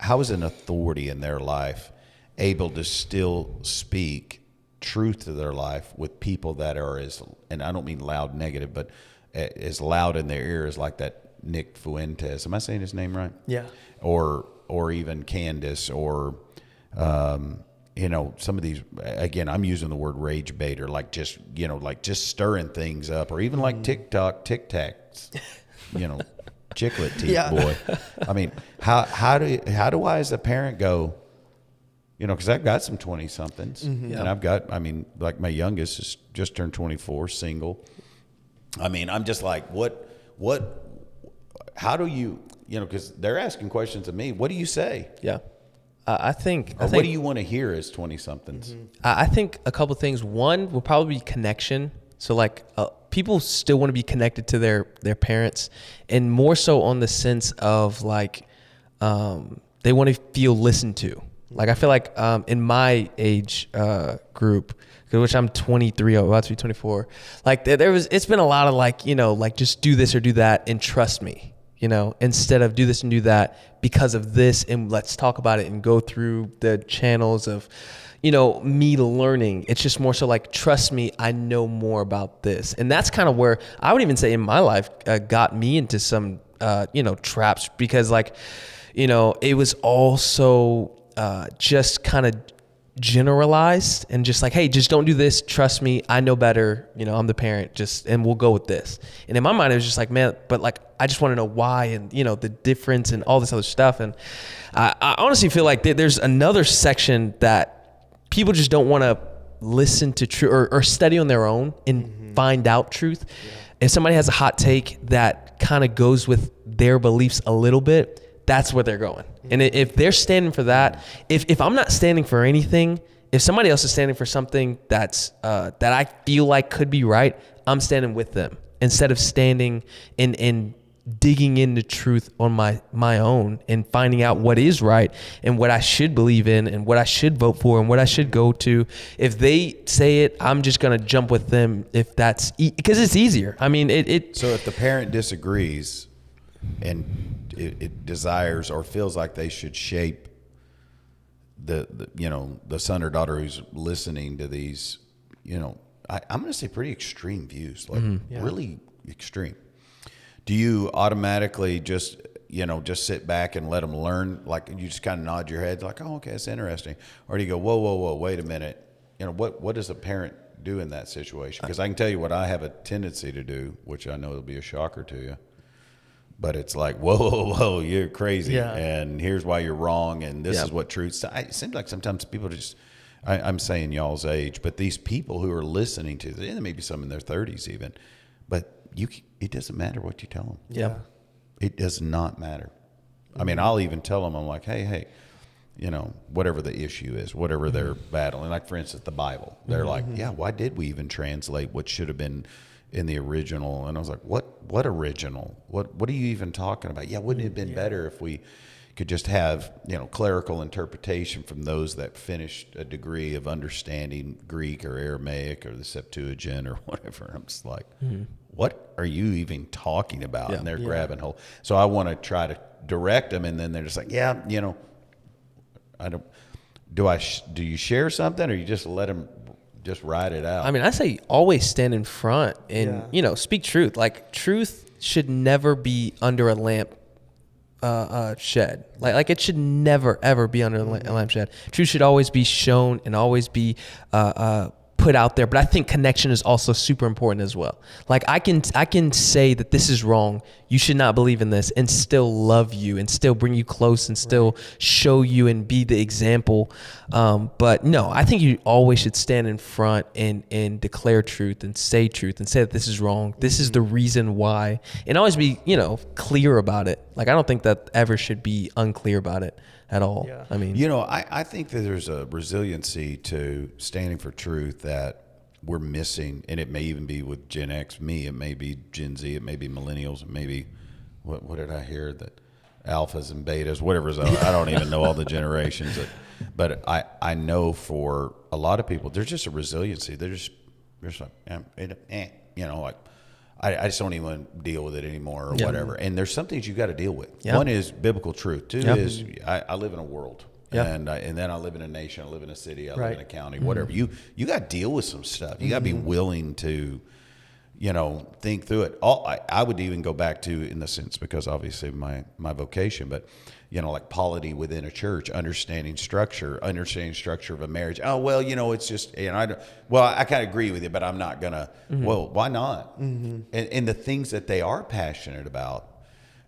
how is an authority in their life able to still speak truth to their life with people that are and I don't mean loud negative, but as loud in their ears like that Nick Fuentes? Am I saying his name right? Yeah. Or even Candace, or some of these, again, I'm using the word rage baiter, like just stirring things up, or even like Tic Tacs, chiclet teeth boy. I mean, how do I as a parent go? Because I've got some 20-somethings, and I've got, like my youngest is just turned 24, single. I mean, I'm just like, how do you, because they're asking questions of me. What do you say? Yeah. I think what do you want to hear as 20-somethings? I think a couple things. One will probably be connection. So like people still want to be connected to their parents, and more so on the sense of like they want to feel listened to. Like I feel like in my age group, which I'm 23, about to be 24, like it's been a lot of like, like just do this or do that and trust me, instead of do this and do that because of this, and let's talk about it and go through the channels of, me learning. It's just more so like, trust me, I know more about this. And that's kind of where I would even say in my life got me into some, traps, because like, it was also just kind of generalized and just like, hey, just don't do this. Trust me. I know better. I'm the parent, and we'll go with this. And in my mind, it was just like, man, but like, I just want to know why, and the difference and all this other stuff. And I honestly feel like there's another section that people just don't want to listen to truth or study on their own and find out truth. Yeah. If somebody has a hot take that kind of goes with their beliefs a little bit, that's where they're going. And if they're standing for that, if I'm not standing for anything, if somebody else is standing for something that's that I feel like could be right, I'm standing with them instead of standing and digging into truth on my own and finding out what is right and what I should believe in and what I should vote for and what I should go to. If they say it, I'm just going to jump with them if that's because it's easier. I mean, So if the parent disagrees and it desires or feels like they should shape the son or daughter who's listening to these, I'm going to say pretty extreme views, like really extreme. Do you automatically just sit back and let them learn? Like you just kind of nod your head like, oh, okay, that's interesting. Or do you go, whoa, wait a minute. What does a parent do in that situation? Because I can tell you what I have a tendency to do, which I know will be a shocker to you. But it's like, whoa, you're crazy. Yeah. And here's why you're wrong. And this Yeah. is what truth. It seems like sometimes people just, I'm saying y'all's age, but these people who are listening to this, and maybe some in their 30s even, but it doesn't matter what you tell them. Yeah. It does not matter. I mean, I'll even tell them, I'm like, hey, whatever the issue is, whatever they're battling, like for instance, the Bible, they're like, yeah, why did we even translate what should have been in the original? And I was like, what original? What are you even talking about? Yeah, wouldn't it have been better if we could just have, clerical interpretation from those that finished a degree of understanding Greek or Aramaic or the Septuagint or whatever. I'm just like, what are you even talking about? Yeah. And they're grabbing hold. So I want to try to direct them, and then they're just like, yeah, I don't. Do you share something, or you just let them just ride it out? I mean, I say always stand in front and, speak truth. Like, truth should never be under a lamp shed. Like it should never, ever be under a lamp shed. Truth should always be shown and always be put out there. But I think connection is also super important as well. Like I can say that this is wrong, you should not believe in this, and still love you and still bring you close and still show you and be the example. But no, I think you always should stand in front and declare truth and say that this is wrong. This is the reason why, and always be, clear about it. Like I don't think that ever should be unclear about it at all. Yeah. I mean, I think that there's a resiliency to standing for truth that we're missing, and it may even be with Gen X, it may be Gen Z, it may be millennials, it may be, what did I hear, that alphas and betas, whatever's, I don't even know all the generations, but I know for a lot of people, there's just a resiliency. They're just like, like, I just don't even want to deal with it anymore or whatever. And there's some things you got to deal with. Yeah. One is biblical truth. Two is I live in a world. Yeah. And then I live in a nation. I live in a city. I live Right. in a county. Whatever. You got to deal with some stuff. You got to be willing to, think through it. I would even go back to, in the sense, because obviously my vocation, but like polity within a church, understanding structure of a marriage. Oh, well, it's just, I kind of agree with you, but I'm not gonna. Well, why not? And the things that they are passionate about,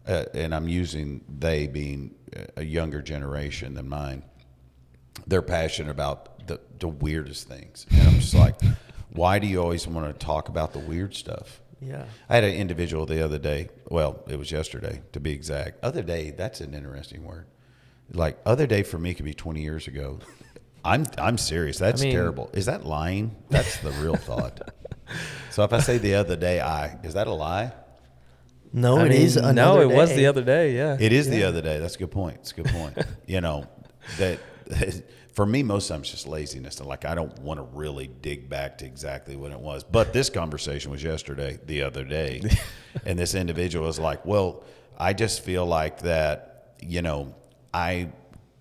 and I'm using they being a younger generation than mine, they're passionate about the weirdest things, and I'm just like, why do you always want to talk about the weird stuff? Yeah. I had an individual the other day. Well, it was yesterday, to be exact. Other day, that's an interesting word. Like, other day for me could be 20 years ago. I'm serious. That's terrible. Is that lying? That's the real thought. So if I say the other day, is that a lie? No, I it mean, is no, it was day. the other day. Yeah. It is the other day. That's a good point. It's a good point. That for me, most times it's just laziness. And like, I don't want to really dig back to exactly when it was. But this conversation was yesterday, the other day. And this individual was like, well, I just feel like that, I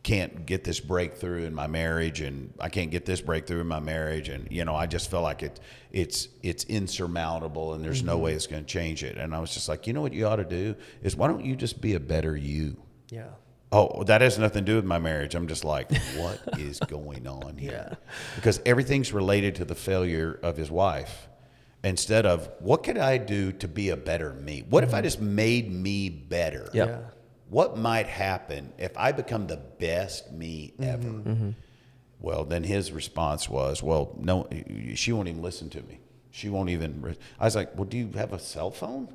can't get this breakthrough in my marriage, and I can't get this breakthrough in my marriage. And, I just feel like it's insurmountable, and there's no way it's going to change it. And I was just like, what you ought to do is, why don't you just be a better you? Yeah. Oh, that has nothing to do with my marriage. I'm just like, what is going on here? Yeah. Because everything's related to the failure of his wife, instead of, what could I do to be a better me? What if I just made me better? Yep. Yeah. What might happen if I become the best me ever? Well, then his response was, well, no, she won't even listen to me. She won't even. I was like, well, do you have a cell phone?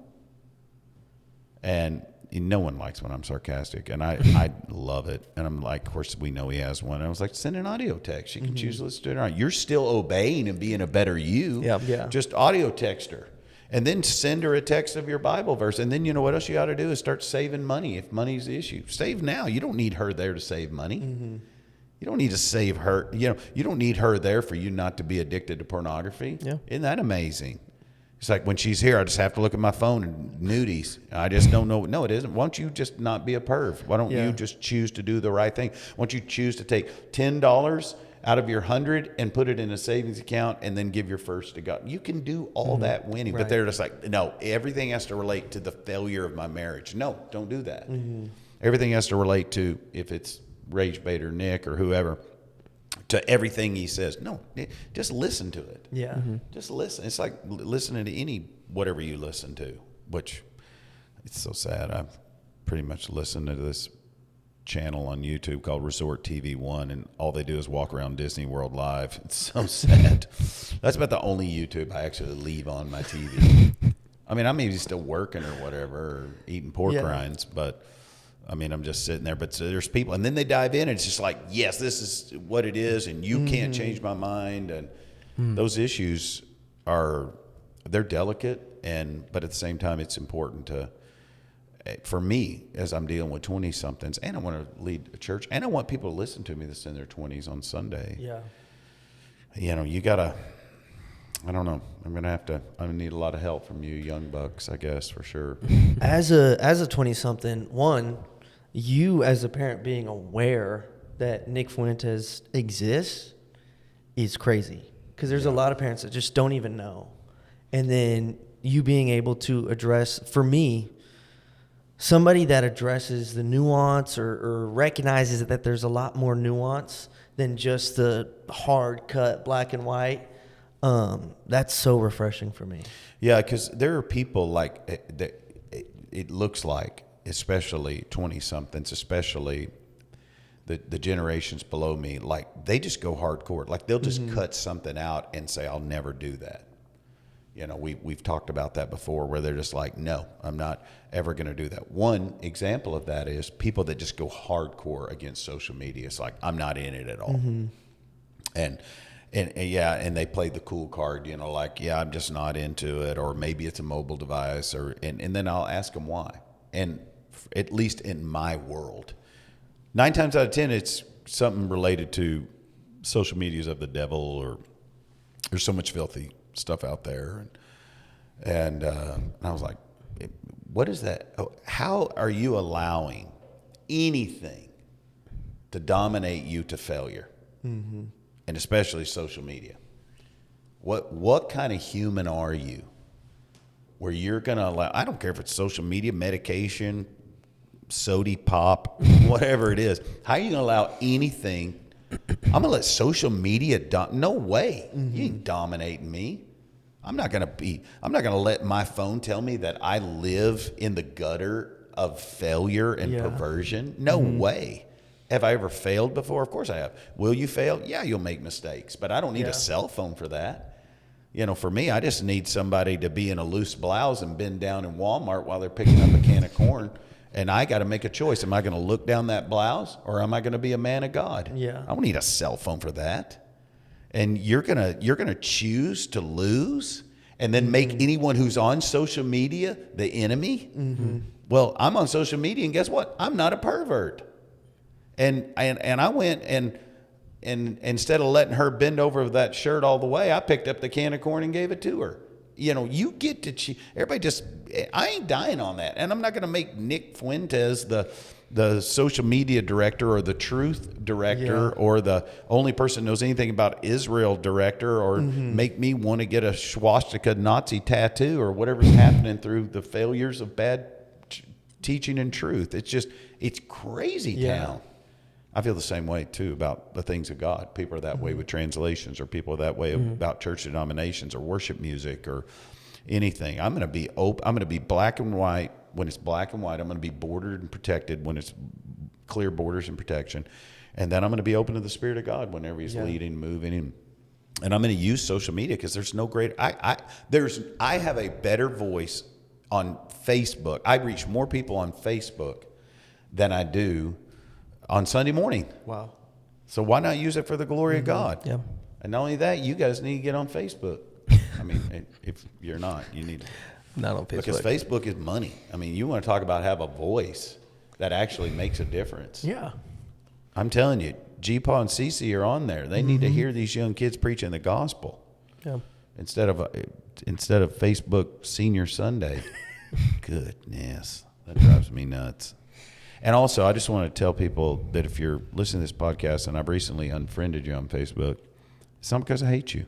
And no one likes when I'm sarcastic, and I love it. And I'm like, of course, we know he has one. And I was like, send an audio text. You can choose to listen to it or not. You're still obeying and being a better you. Yeah. Yeah. Just audio text her. And then send her a text of your Bible verse. And then what else you ought to do is start saving money if money's the issue. Save now. You don't need her there to save money. You don't need to save her. You don't need her there for you not to be addicted to pornography. Yeah. Isn't that amazing? It's like, when she's here, I just have to look at my phone and nudies. I just don't know. No, it isn't. Why don't you just not be a perv? Why don't you just choose to do the right thing? Why don't you choose to take $10 out of your 100 and put it in a savings account and then give your first to God? You can do all that winning, but they're just like, no, everything has to relate to the failure of my marriage. No, don't do that. Everything has to relate to, if it's Rage Bait or Nick or whoever, to everything he says. No, just listen to it. Yeah. Just listen. It's like listening to whatever you listen to, which It's so sad. I pretty much listen to this channel on YouTube called Resort TV One, and all they do is walk around Disney World live. It's so sad. That's about the only YouTube I actually leave on my TV. I mean, I'm maybe still working or whatever, or eating pork rinds, but I mean, I'm just sitting there. But so there's people, and then they dive in, and it's just like, yes, this is what it is, and you can't change my mind. And those issues they're delicate, but at the same time, it's important to. For me, as I'm dealing with 20-somethings, and I want to lead a church, and I want people to listen to me that's in their 20s on Sunday. Yeah. You know, you got to, I don't know. I'm going to need a lot of help from you young bucks, I guess, for sure. As a 20-something, you as a parent being aware that Nick Fuentes exists is crazy. Because there's a lot of parents that just don't even know. And then you being able to address, for me, somebody that addresses the nuance or recognizes that there's a lot more nuance than just the hard cut black and white, that's so refreshing for me. Yeah, because there are people like it looks like, especially 20-somethings, especially the generations below me, like they just go hardcore. Like they'll just cut something out and say, I'll never do that. You know, we've talked about that before, where they're just like, no, I'm not ever going to do that. One example of that is people that just go hardcore against social media. It's like, I'm not in it at all. And they play the cool card, you know, like, yeah, I'm just not into it, or maybe it's a mobile device, and then I'll ask them why. And at least in my world, 9 times out of 10, it's something related to social medias of the devil, or there's so much filthy stuff out there. And I was like, what is that? How are you allowing anything to dominate you to failure? And especially social media. What kind of human are you where you're going to allow, I don't care if it's social media, medication, sody pop, whatever it is. How are you going to allow anything? I'm going to let social media, no way. You ain't dominating me. I'm not going to let my phone tell me that I live in the gutter of failure and perversion. No way. Have I ever failed before? Of course I have. Will you fail? Yeah, you'll make mistakes, but I don't need a cell phone for that. You know, for me, I just need somebody to be in a loose blouse and bend down in Walmart while they're picking up a can of corn. And I got to make a choice. Am I going to look down that blouse, or am I going to be a man of God? Yeah. I don't need a cell phone for that. And you're gonna choose to lose and then make anyone who's on social media the enemy. Well, I'm on social media, and guess what? I'm not a pervert. And I went and instead of letting her bend over that shirt all the way, I picked up the can of corn and gave it to her. You know, you get to everybody just. I ain't dying on that, and I'm not going to make Nick Fuentes the social media director or the truth director or the only person who knows anything about Israel director, or make me want to get a swastika Nazi tattoo or whatever's happening through the failures of bad teaching and truth. It's crazy town. I feel the same way too about the things of God. People are that way with translations, or people are that way about church denominations or worship music or anything. I'm going to be open. I'm going to be black and white when it's black and white. I'm going to be bordered and protected when it's clear borders and protection. And then I'm going to be open to the Spirit of God whenever He's leading, moving, and I'm going to use social media because there's no great. I have a better voice on Facebook. I reach more people on Facebook than I do on Sunday morning. Wow. So why not use it for the glory of God? Yeah. And not only that, you guys need to get on Facebook. I mean, if you're not, you need to. Not on Facebook. Because Facebook is money. I mean, you want to talk about have a voice that actually makes a difference. Yeah. I'm telling you, G-Paw and Cece are on there. They need to hear these young kids preaching the gospel. Yeah. Instead of Facebook Senior Sunday. Goodness, that drives me nuts. And also, I just want to tell people that if you're listening to this podcast and I've recently unfriended you on Facebook, it's not because I hate you.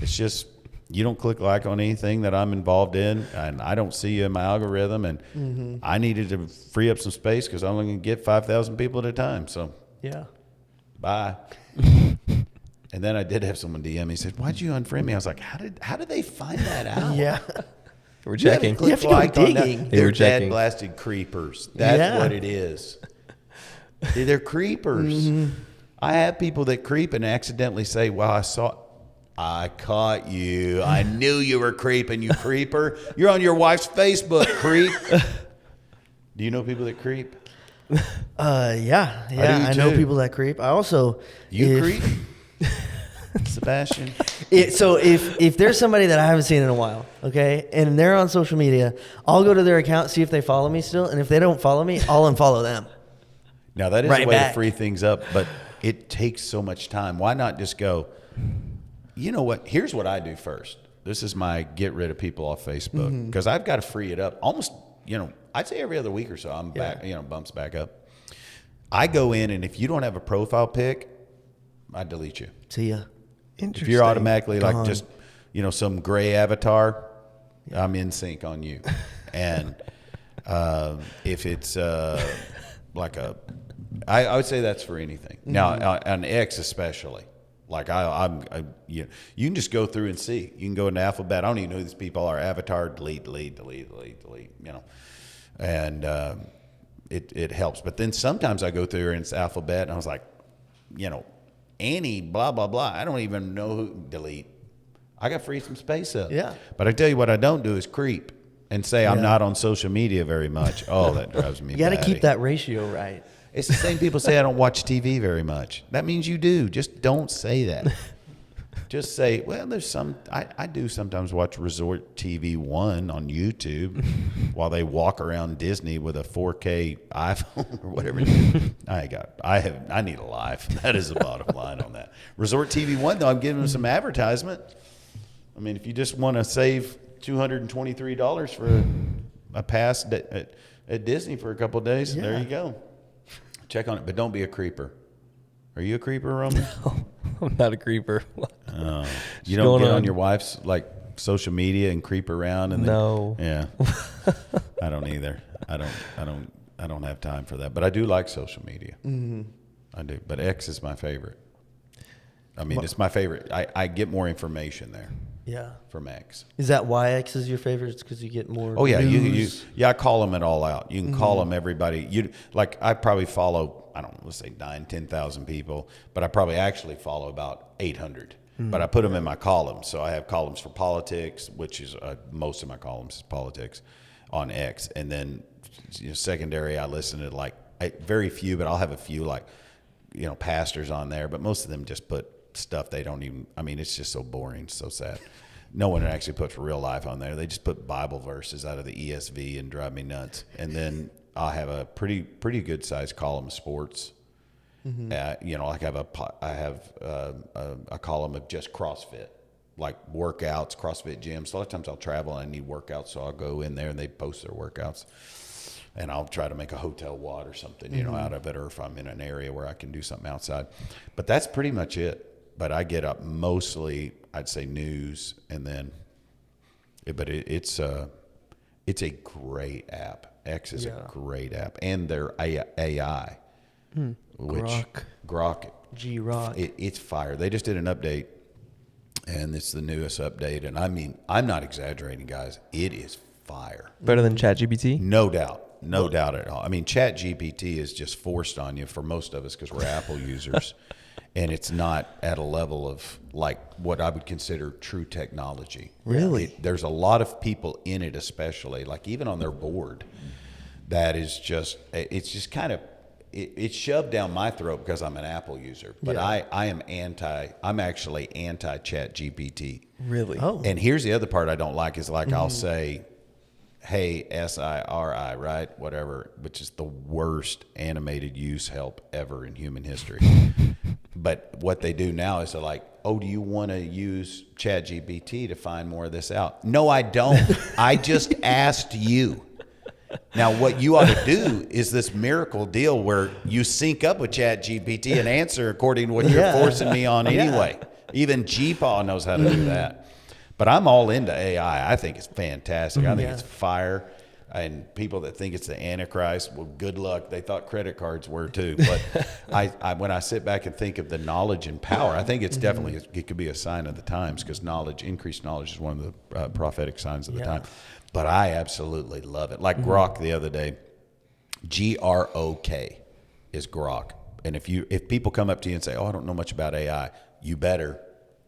It's just you don't click like on anything that I'm involved in, and I don't see you in my algorithm, and I needed to free up some space because I'm only going to get 5,000 people at a time. So, bye. And then I did have someone DM me. He said, "Why'd you unfriend me?" I was like, "How did they find that out?" Yeah. We're checking. You have to go digging. They They're were checking. dad blasted creepers. That's Yeah. what it is. They're creepers. I have people that creep and accidentally say, "Well, I caught you. I knew you were creeping, you creeper. You're on your wife's Facebook, creep." Do you know people that creep? Yeah. I know too. people that creep. I also Creep? Sebastian? So if there's somebody that I haven't seen in a while, okay, and they're on social media, I'll go to their account, see if they follow me still, and if they don't follow me, I'll unfollow them. Now, that is Right a way back. to free things up, but it takes so much time. Why not just go, you know what? Here's what I do first. This is my get rid of people off Facebook, because I've got to free it up almost, I'd say every other week or so. I'm back, bumps back up. I go in, and if you don't have a profile pic, I delete you. See ya. If you're automatically like Gone. just, some gray avatar, I'm in sync on you. And if it's like I would say that's for anything. Now, on X especially, like you can just go through and see. You can go into Alphabet. I don't even know who these people are. Avatar, delete, and it helps. But then sometimes I go through and it's Alphabet, and I was like, Annie, blah, blah, blah. I don't even know who. Delete. I got free some space up. Yeah. But I tell you what I don't do is creep and say I'm not on social media very much. Oh, that drives me You got to batty. keep that ratio right. It's the same people say I don't watch TV very much. That means you do. Just don't say that. Just say, well, there's some. I do sometimes watch Resort TV 1 on YouTube while they walk around Disney with a 4K iPhone or whatever. I need a life. That is the bottom line on that. Resort TV 1, though, I'm giving them some advertisement. I mean, if you just want to save $223 for a pass at Disney for a couple of days, there you go. Check on it, but don't be a creeper. Are you a creeper, Roman? No, I'm not a creeper. You don't get on your wife's social media and creep around and No. Yeah. I don't either. I don't have time for that. But I do like social media. I do. But X is my favorite. I mean, it's my favorite. I get more information there. Yeah. From X. Is that why X is your favorite? It's because you get more. Oh yeah, news? I call them it all out. You can call them everybody. I probably follow, I don't know, let's say 10,000 people, but I probably actually follow about 800. But I put them in my columns. So I have columns for politics, which is most of my columns is politics on X, and then secondary I listen to very few, but I'll have a few pastors on there, but most of them just put stuff they don't even. I mean, it's just so boring, so sad. No one actually puts real life on there. They just put Bible verses out of the ESV and drive me nuts. And then I'll have a pretty good sized column of sports. I have a column of just CrossFit, like workouts, CrossFit gyms. So a lot of times I'll travel and I need workouts, so I'll go in there and they post their workouts. And I'll try to make a hotel WOD or something, out of it, or if I'm in an area where I can do something outside. But that's pretty much it. But I get up mostly, I'd say, news, and then, it's a great app. X is a great app, and their AI, which Grok, G-Rock. It's fire. They just did an update, and it's the newest update. And I mean, I'm not exaggerating, guys. It is fire. Better than ChatGPT? No doubt. No doubt at all. I mean, ChatGPT is just forced on you for most of us because we're Apple users. And it's not at a level of what I would consider true technology. Really? There's a lot of people in it, especially even on their board, that is it's just kind of, it's shoved down my throat because I'm an Apple user. But I'm actually anti-ChatGPT. Really? Oh. And here's the other part I don't like is I'll say, hey, SIRI, right? Whatever, which is the worst animated use help ever in human history. But what they do now is they're like, oh, do you want to use ChatGPT to find more of this out? No, I don't. I just asked you. Now, what you ought to do is this miracle deal where you sync up with ChatGPT and answer according to what you're forcing me on anyway. Even GPaw knows how to do that. But I'm all into AI. I think it's fantastic. I think it's fire. And people that think it's the Antichrist, well, good luck. They thought credit cards were too. But I when I sit back and think of the knowledge and power, I think it's definitely, it could be a sign of the times, because increased knowledge is one of the prophetic signs of the time. But I absolutely love it. Like Grok the other day, Grok is Grok. And if people come up to you and say, "Oh, I don't know much about AI," you better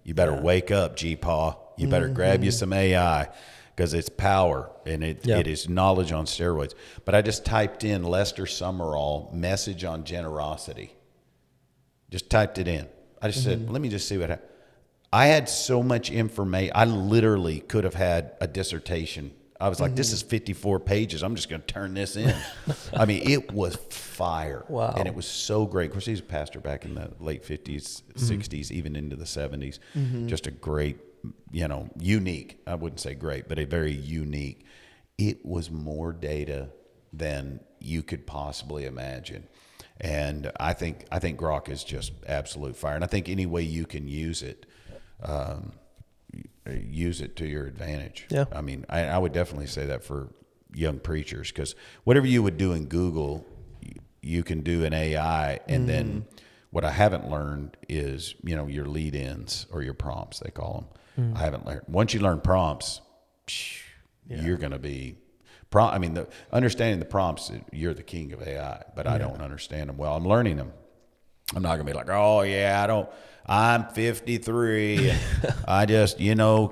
wake up, G-Paw. You better grab you some AI, because it's power, and it is knowledge on steroids. But I just typed in Lester Summerall message on generosity. Just typed it in. I just said, let me just see what happens. I had so much information. I literally could have had a dissertation. I was like, this is 54 pages. I'm just going to turn this in. I mean, it was fire. Wow. And it was so great. Of course, he's a pastor back in the late 50s, 60s, even into the 70s. Just a great, unique. I wouldn't say great, but a very unique. It was more data than you could possibly imagine. And I think Grok is just absolute fire. And I think any way you can use it to your advantage. Yeah. I mean, I would definitely say that for young preachers, because whatever you would do in Google, you can do in AI. And then what I haven't learned is, your lead-ins, or your prompts, they call them. I haven't learned. Once you learn prompts, you're going to be understanding the prompts, you're the king of AI, but I don't understand them well. I'm learning them. I'm not going to be like, oh yeah, I'm 53. And I just,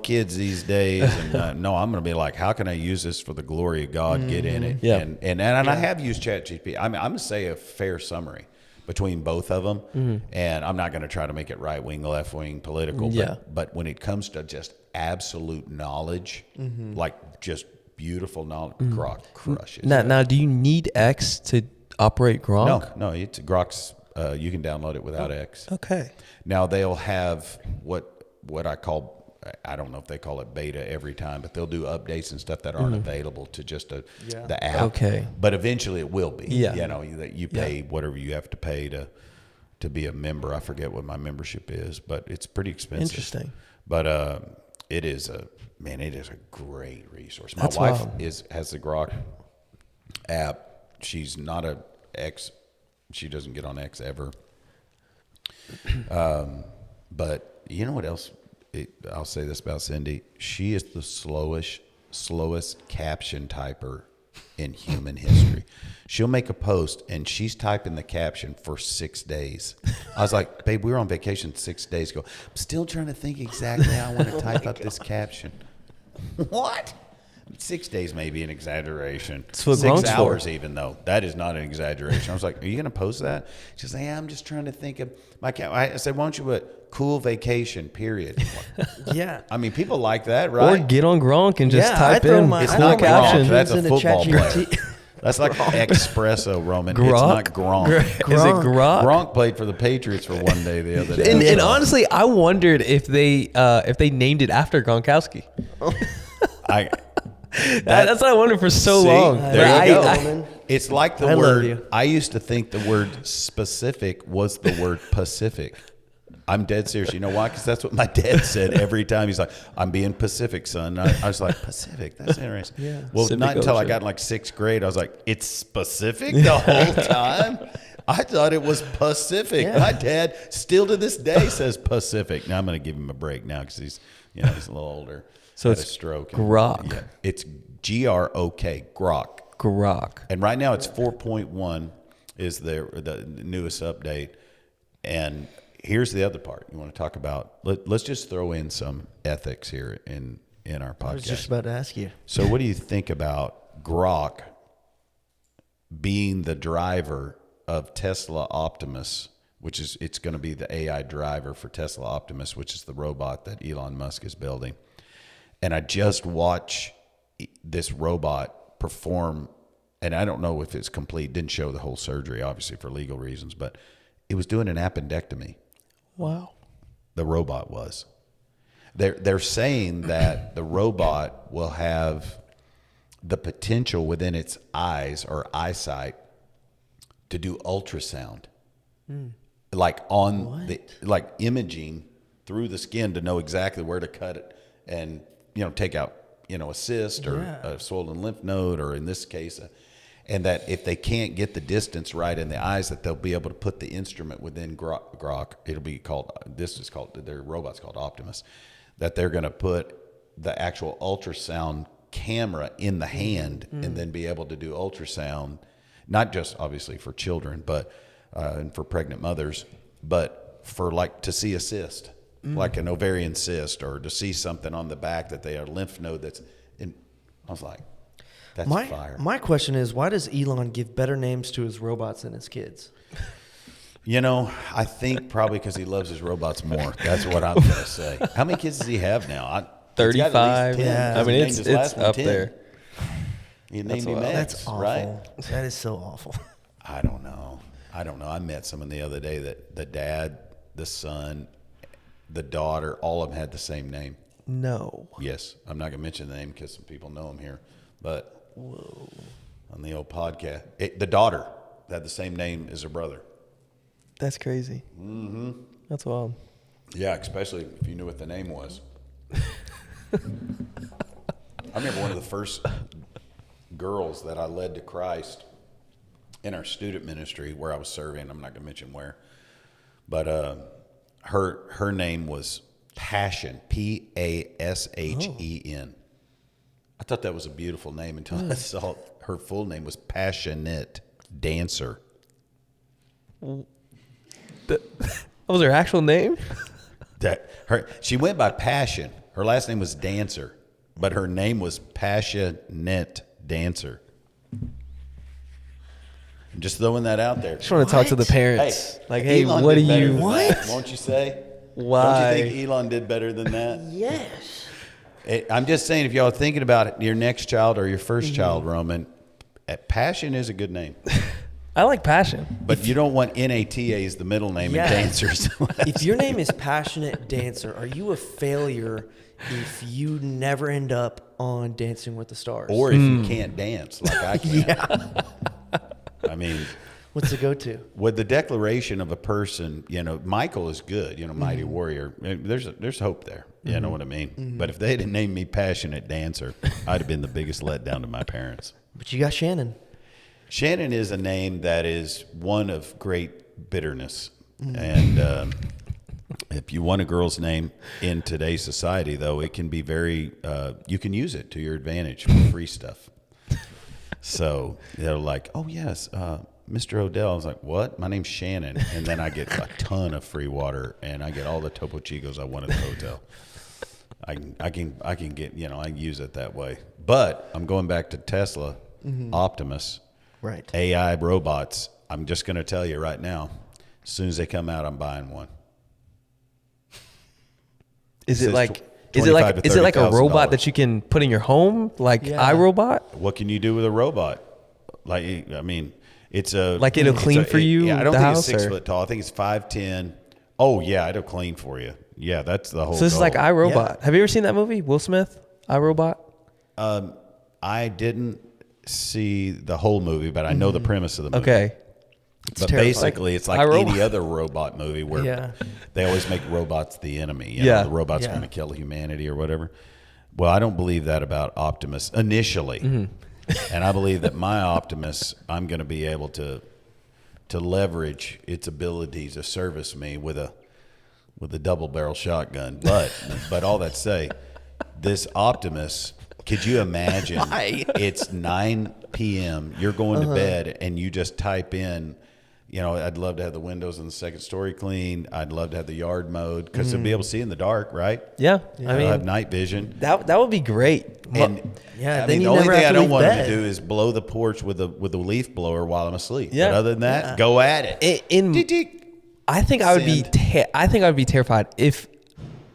kids these days. And no, I'm going to be like, how can I use this for the glory of God? Get in it. Yeah. And I have used ChatGPT. I'm going to say a fair summary between both of them. And I'm not going to try to make it right wing, left wing, political. But when it comes to just absolute knowledge, like just beautiful knowledge, Grok crushes. Now, do you need X to operate Grok? No, it's Grok's. You can download it without X. Okay. Now they'll have what I call, I don't know if they call it beta every time, but they'll do updates and stuff that aren't available to just the app. Okay. But eventually it will be. Yeah. That you pay whatever you have to pay to be a member. I forget what my membership is, but it's pretty expensive. Interesting. But it is a great resource. My That's wife wild. has the Grok app. She's not a X. She doesn't get on X ever. But you know what else? I'll say this about Cindy. She is the slowest caption typer in human history. She'll make a post and she's typing the caption for 6 days. I was like, babe, we were on vacation 6 days ago. I'm still trying to think exactly how I want to type up this caption. What? 6 days may be an exaggeration. That's what 6 Gronk's hours for. even, though. That is not an exaggeration. I was like, are you going to post that? She says, yeah, I'm just trying to think of my cap. I said, why don't you put cool vacation, period. Yeah. I mean, people like that, right? Or get on Gronk and just type in It's I not throw my Gronk. captions That's a into football ChatGPT. player. That's like espresso, Roman. Grok? It's not Gronk. Is it Grok? Gronk played for the Patriots for one day the other day. And honestly, I wondered if they named it after Gronkowski. That's what I wondered for so long. There you But go. It's like the I love word. you. I used to think the word specific was the word Pacific. I'm dead serious. You know why? Because that's what my dad said every time. He's like, I'm being Pacific, son. I was like, Pacific? That's interesting. Yeah. Well, Pacific not until I Ocean. got in like 6th grade. I was like, it's specific the whole time? I thought it was Pacific. Yeah. My dad still to this day says Pacific. Now I'm going to give him a break now because he's a little older. So Had it's a stroke. Grok. Yeah, it's Grok. Grok. Grok. And right now it's 4.1 is the newest update. And here's the other part you want to talk about. Let's just throw in some ethics here in our podcast. I was just about to ask you. So what do you think about Grok being the driver of Tesla Optimus, which is it's going to be the AI driver for Tesla Optimus, which is the robot that Elon Musk is building. And I just watched this robot perform, and I don't know if it's complete, didn't show the whole surgery, obviously for legal reasons, but it was doing an appendectomy. Wow. The robot was. They're saying that the robot will have the potential within its eyes or eyesight to do ultrasound, like on like imaging through the skin to know exactly where to cut it and take out a cyst or Yeah. a swollen lymph node, or in this case, and that if they can't get the distance right in the eyes, that they'll be able to put the instrument within Grok. It'll be called, their robot's called Optimus, that they're going to put the actual ultrasound camera in the hand and then be able to do ultrasound, not just obviously for children, but and for pregnant mothers, but for like to see a cyst, like an ovarian cyst, or to see something on the back that they are lymph node that's in. I was like, that's fire. My question is, why does Elon give better names to his robots than his kids? I think probably because he loves his robots more. That's what I'm going to say. How many kids does he have now? 35. Yeah. I mean, He named his it's last one up 10. there. He named him wild. X, That's awful. right? That is so awful. I don't know. I met someone the other day that the dad, the son, the daughter, all of them had the same name. No. Yes. I'm not going to mention the name because some people know him here. But on the old podcast, the daughter had the same name as her brother. That's crazy. Mm-hmm. That's wild. Yeah, especially if you knew what the name was. I remember one of the first girls that I led to Christ in our student ministry where I was serving. I'm not going to mention where, but her name was Passion, Pashen. I thought that was a beautiful name until I saw her full name was Passionate Dancer. That was her actual name? She went by Passion. Her last name was Dancer, but her name was Passionate Dancer. I'm just throwing that out there. Just want to talk to the parents. Hey, Elon what do did better you... than What? that, won't you say? Why? Don't you think Elon did better than that? Yes. I'm just saying, if y'all are thinking about it, your next child or your first child, Roman, Passion is a good name. I like Passion. But you don't want NATA as the middle name Yeah. and Dancer's the last If your name is Passionate Dancer, are you a failure if you never end up on Dancing with the Stars? Or if you can't dance like I can. yeah. I mean, What's the go-to? with the declaration of a person, Michael is good, mighty warrior. There's hope there. You know what I mean? But if they had named me Passionate Dancer, I'd have been the biggest letdown to my parents. But you got Shannon. Shannon is a name that is one of great bitterness. And if you want a girl's name in today's society, though, it can be very, you can use it to your advantage for free stuff. So they're like, oh, yes, Mr. Odell. I was like, what? My name's Shannon. And then I get a ton of free water, and I get all the Topo Chicos I want at the hotel. I can get, I can use it that way. But I'm going back to Tesla, Optimus. Right. AI robots. I'm just going to tell you right now, as soon as they come out, I'm buying one. Is it says like... $25,000 Is it like a $30,000. robot that you can put in your home, like Yeah. iRobot? What can you do with a robot? Like, I mean, it's a... Like it'll clean for you Yeah, I don't the think house, it's 6 or- foot tall. I think it's 5'10". Oh, yeah, it'll clean for you. Yeah, that's the whole So this is like goal. iRobot. Yeah. Have you ever seen that movie, Will Smith, iRobot? I didn't see the whole movie, but I know the premise of the movie. Okay. It's But terrifying. basically, it's like iRobot. any other robot movie where Yeah. they always make robots the enemy. Yeah. The robot's Yeah. going to kill humanity or whatever. Well, I don't believe that about Optimus initially. And I believe that my Optimus, I'm going to be able to leverage its abilities to service me with a double barrel shotgun. But all that to say, this Optimus, could you imagine? Why? It's 9 p.m. You're going to bed and you just type in, I'd love to have the windows in the second story clean. I'd love to have the yard mowed because they'll be able to see in the dark, right? Yeah. I They'll mean, have night vision. that would be great. And Yeah, I then mean, you the only never thing have I to don't leave want them bed. to do is blow the porch with a leaf blower while I'm asleep. Yeah. But other than that, Yeah. go at it. I think I would be. Send. I think I would be terrified if,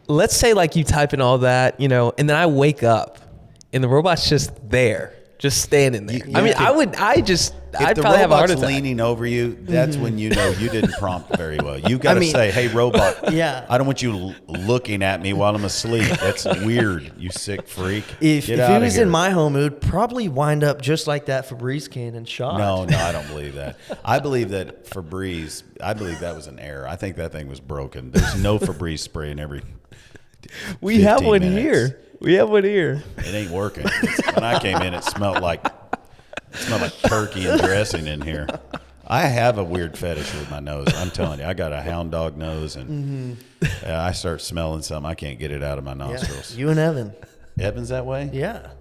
let's say, like you type in all that, and then I wake up, and the robot's just there, just standing there. You I mean, could- I'd If the probably have a heart robot's attack. leaning over you, that's when you know you didn't prompt very well. You got to mean- say, "Hey, robot, Yeah. I don't want you looking at me while I'm asleep. That's weird. You sick freak. If Get it outta was here." in my home, it would probably wind up just like that Febreze can and shot. No, I don't believe that. I believe that Febreze. I believe that was an error. I think that thing was broken. There's no Febreze spray in every. We have 15 one minutes. here. We have one here. It ain't working. When I came in, it smelled like turkey and dressing in here. I have a weird fetish with my nose. I'm telling you, I got a hound dog nose, and I start smelling something, I can't get it out of my nostrils. Yeah. You and Evan. Evan's that way? Yeah.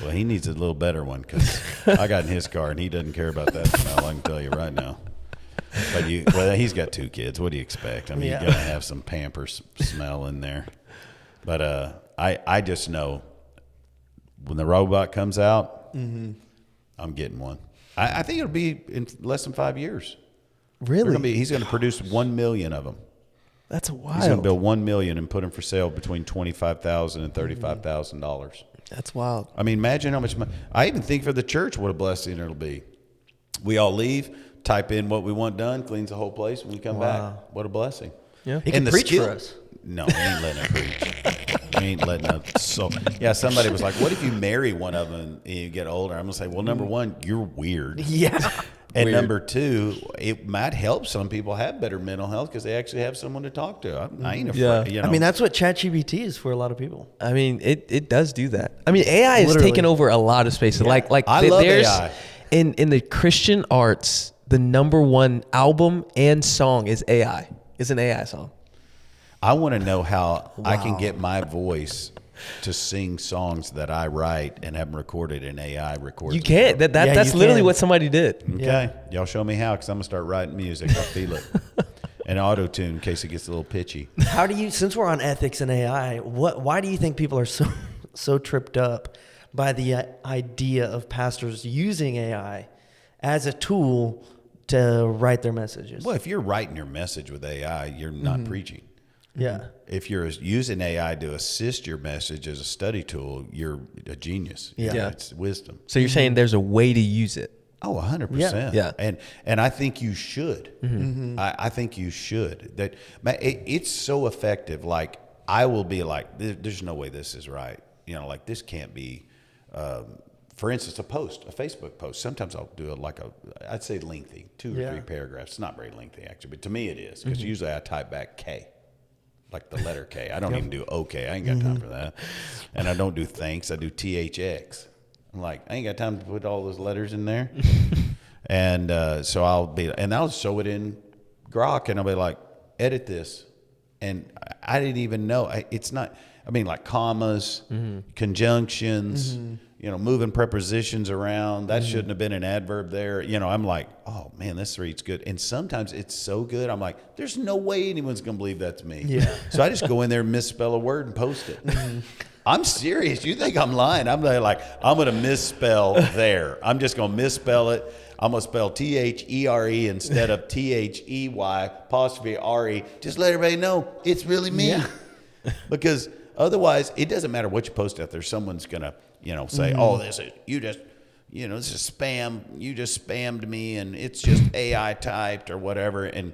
Well, he needs a little better one because I got in his car, and he doesn't care about that smell. I can tell you right now. But he's got 2 kids. What do you expect? I mean, Yeah. you're gonna have some Pampers smell in there. But I just know when the robot comes out, I'm getting one. I think it'll be in less than 5 years. Really? He's going to produce 1 million of them. That's wild. He's going to build 1 million and put them for sale between $25,000 and $35,000. That's wild. I mean, imagine how much money. I even think for the church, what a blessing it'll be. We all leave, type in what we want done, cleans the whole place. When we come back, what a blessing. Yeah. He can preach for us. No, we ain't letting him preach. We ain't letting him. So, yeah, somebody was like, what if you marry one of them and you get older? I'm going to say, well, number one, you're weird. Yeah. And Weird. number 2, it might help some people have better mental health because they actually have someone to talk to. I ain't afraid. Yeah. You know? I mean, that's what ChatGPT is for a lot of people. I mean, it does do that. I mean, AI is Literally. taking over a lot of spaces. Like I love there's AI. in the Christian arts, the number 1 album and song is AI. Is an AI song. I want to know how I can get my voice to sing songs that I write and have them recorded in AI recording. You can't. That's you literally can. what somebody did. Okay. Yeah. Y'all show me how because I'm going to start writing music. I feel it. And auto-tune in case it gets a little pitchy. How do you, since we're on ethics and AI, why do you think people are so tripped up by the idea of pastors using AI as a tool to write their messages? Well, if you're writing your message with AI, you're not preaching. Yeah. If you're using AI to assist your message as a study tool, you're a genius. Yeah. It's wisdom. So you're saying there's a way to use it. Oh, 100%. Yeah. And I think you should. I think you should. That it's so effective. Like I will be like, there's no way this is right. You know, like this can't be. For instance, a Facebook post. Sometimes I'll do I'd say lengthy, 2 or 3 paragraphs. It's not very lengthy actually, but to me it is because usually I type back K. Like the letter K. I don't even do OK. I ain't got time for that. And I don't do thanks. I do THX. I'm like, I ain't got time to put all those letters in there. And so I'll show it in Grok and I'll be like, edit this. And I didn't even know. It's not, like commas, conjunctions, moving prepositions around. That shouldn't have been an adverb there. I'm like, oh man, this reads good. And sometimes it's so good. I'm like, there's no way anyone's going to believe that's me. Yeah. So I just go in there and misspell a word and post it. I'm serious. You think I'm lying? I'm like, I'm going to misspell there. I'm just going to misspell it. I'm going to spell THERE instead of THEY''RE. Just let everybody know it's really me. Yeah. Because otherwise, it doesn't matter what you post out there. Someone's going to, say, oh, this is spam. You just spammed me and it's just AI typed or whatever. And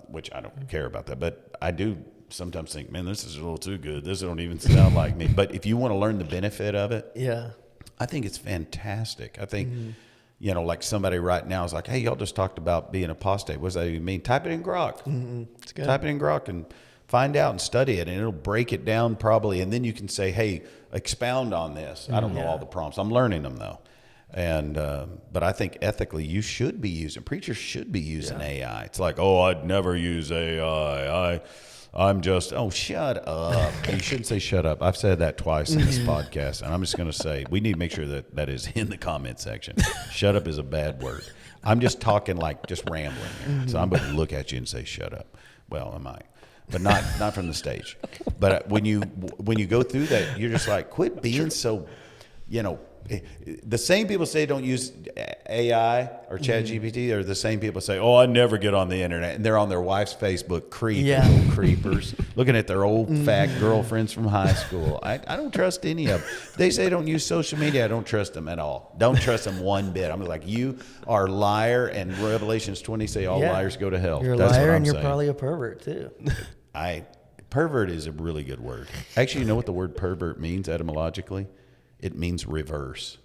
which I don't care about that. But I do sometimes think, man, this is a little too good. This don't even sound like me. But if you want to learn the benefit of it, Yeah. I think it's fantastic. I think, like somebody right now is like, hey, y'all just talked about being apostate. What does that even mean? Type it in Grok. It's good. Type it in Grok and find out and study it, and it'll break it down probably. And then you can say, hey, expound on this. I don't know all the prompts. I'm learning them though. And but I think ethically you should be using, preachers should be using AI. It's like, oh, I'd never use AI. I'm just, oh, shut up. You shouldn't say shut up. I've said that twice in this podcast, and I'm just going to say we need to make sure that is in the comment section. Shut up is a bad word. I'm just talking like just rambling here. So I'm going to look at you and say shut up. Well, I might, but not from the stage. But when you go through that, you're just like, quit being so, the same people say don't use AI or ChatGPT are the same people say, oh, I never get on the internet. And they're on their wife's Facebook, little creepers, looking at their old fat girlfriends from high school. I don't trust any of them. They say don't use social media. I don't trust them at all. Don't trust them one bit. I'm like, you are a liar, and Revelations 20 say all liars go to hell. You're a That's liar what I'm and you're saying. probably a pervert too. Pervert is a really good word. Actually, you know what the word pervert means etymologically? It means reverse.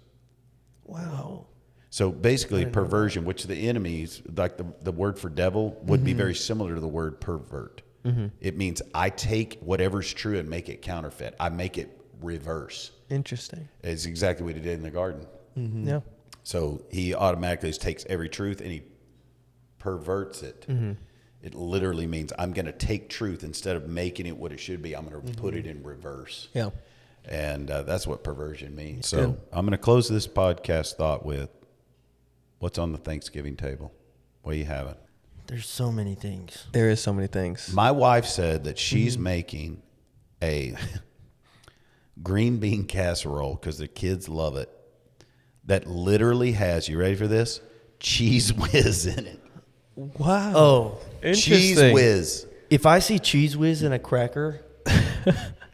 Wow. So basically, perversion, which the enemies, like the word for devil, would be very similar to the word pervert. It means I take whatever's true and make it counterfeit. I make it reverse. Interesting. It's exactly what he did in the garden. Yeah. So he automatically just takes every truth and he perverts it. It literally means I'm going to take truth instead of making it what it should be. I'm going to put it in reverse. Yeah. And that's what perversion means. So Good. I'm going to close this podcast thought with what's on the Thanksgiving table. What are you having? There's so many things. There is so many things. My wife said that she's making a green bean casserole because the kids love it. That literally has, you ready for this? Cheese whiz in it. Wow. Oh, Interesting. Cheese whiz. if I see cheese whiz in a cracker,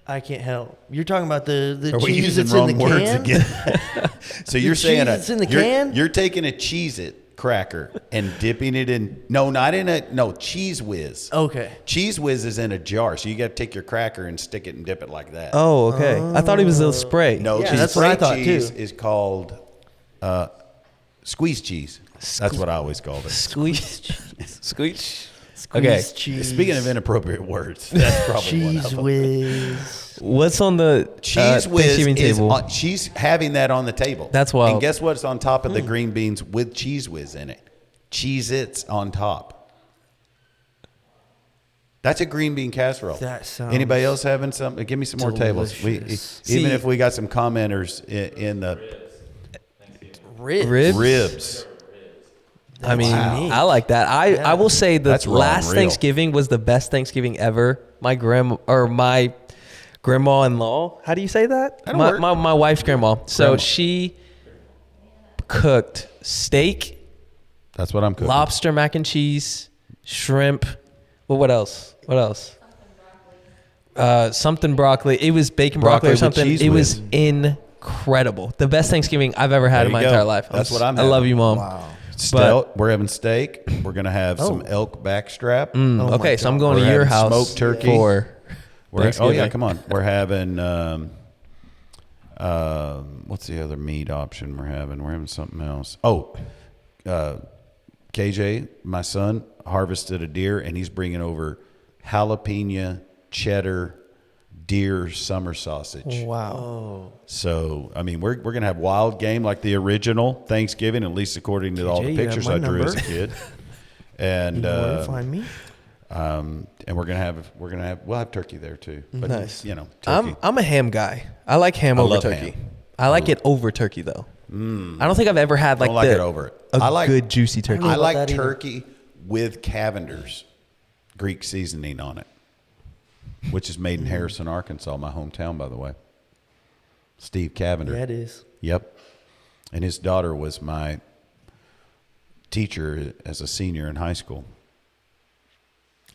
I can't help. You're talking about the Are we cheese using that's in wrong the words can? again? So you're cheese saying that's in the can? You're taking a Cheez-It cracker and dipping it in. No, Cheese Whiz. Okay. Cheese Whiz is in a jar, so you got to take your cracker and stick it and dip it like that. Oh, okay. I thought he was a spray. No, Yeah, cheese that's what I thought, cheese too. is called squeeze cheese. That's what I always called it. Squeeze. Squeeze. Squeeze Okay. cheese. Speaking of inappropriate words, that's probably one of cheese them. whiz. What's on the Cheese Whiz Thanksgiving is table? on, she's having that on the table. That's wild. And guess what's on top of the green beans with Cheese Whiz in it? Cheez-Its on top. That's a green bean casserole. That sounds Anybody else having something? Give me some more tables. delicious. Even See- if we got some commenters in the Ribs. ribs. I mean, unique. I like that. I will say the That's raw and last real. Thanksgiving was the best Thanksgiving ever. My grandma-in-law. How do you say that? That'll My, work. my wife's grandma. So Grandma. she cooked steak, That's what I'm cooking. lobster mac and cheese, shrimp. Well, what else? What else? Something broccoli. It was bacon broccoli, Broccoli or with something. cheese It was whiz. incredible. The best Thanksgiving I've ever had There in my you go. entire life. That's what I'm I love having. you, Mom. Wow. We're having steak. We're going to have some elk backstrap. Oh my Okay, so I'm God. going We're to your having house smoked turkey. for Oh, Thanksgiving. yeah, come on. We're having, what's the other meat option we're having? We're having something else. Oh, KJ, my son, harvested a deer, and he's bringing over jalapeno, cheddar, deer summer sausage. Wow. So, I mean, we're going to have wild game like the original Thanksgiving, at least according to all KJ, the you have pictures my I drew as a number. kid. And You know where to find me. and we'll have turkey there too. But, Nice. You know, turkey. I'm a ham guy. I like ham I over love turkey. ham. I like it over turkey though. I don't think I've ever had like Don't like the, it over it. a I like good juicy turkey. know I about like that either. turkey with Cavender's Greek seasoning on it, which is made in Harrison, Arkansas, my hometown, by the way. Steve Cavender. Yeah, it is. Yep. And his daughter was my teacher as a senior in high school.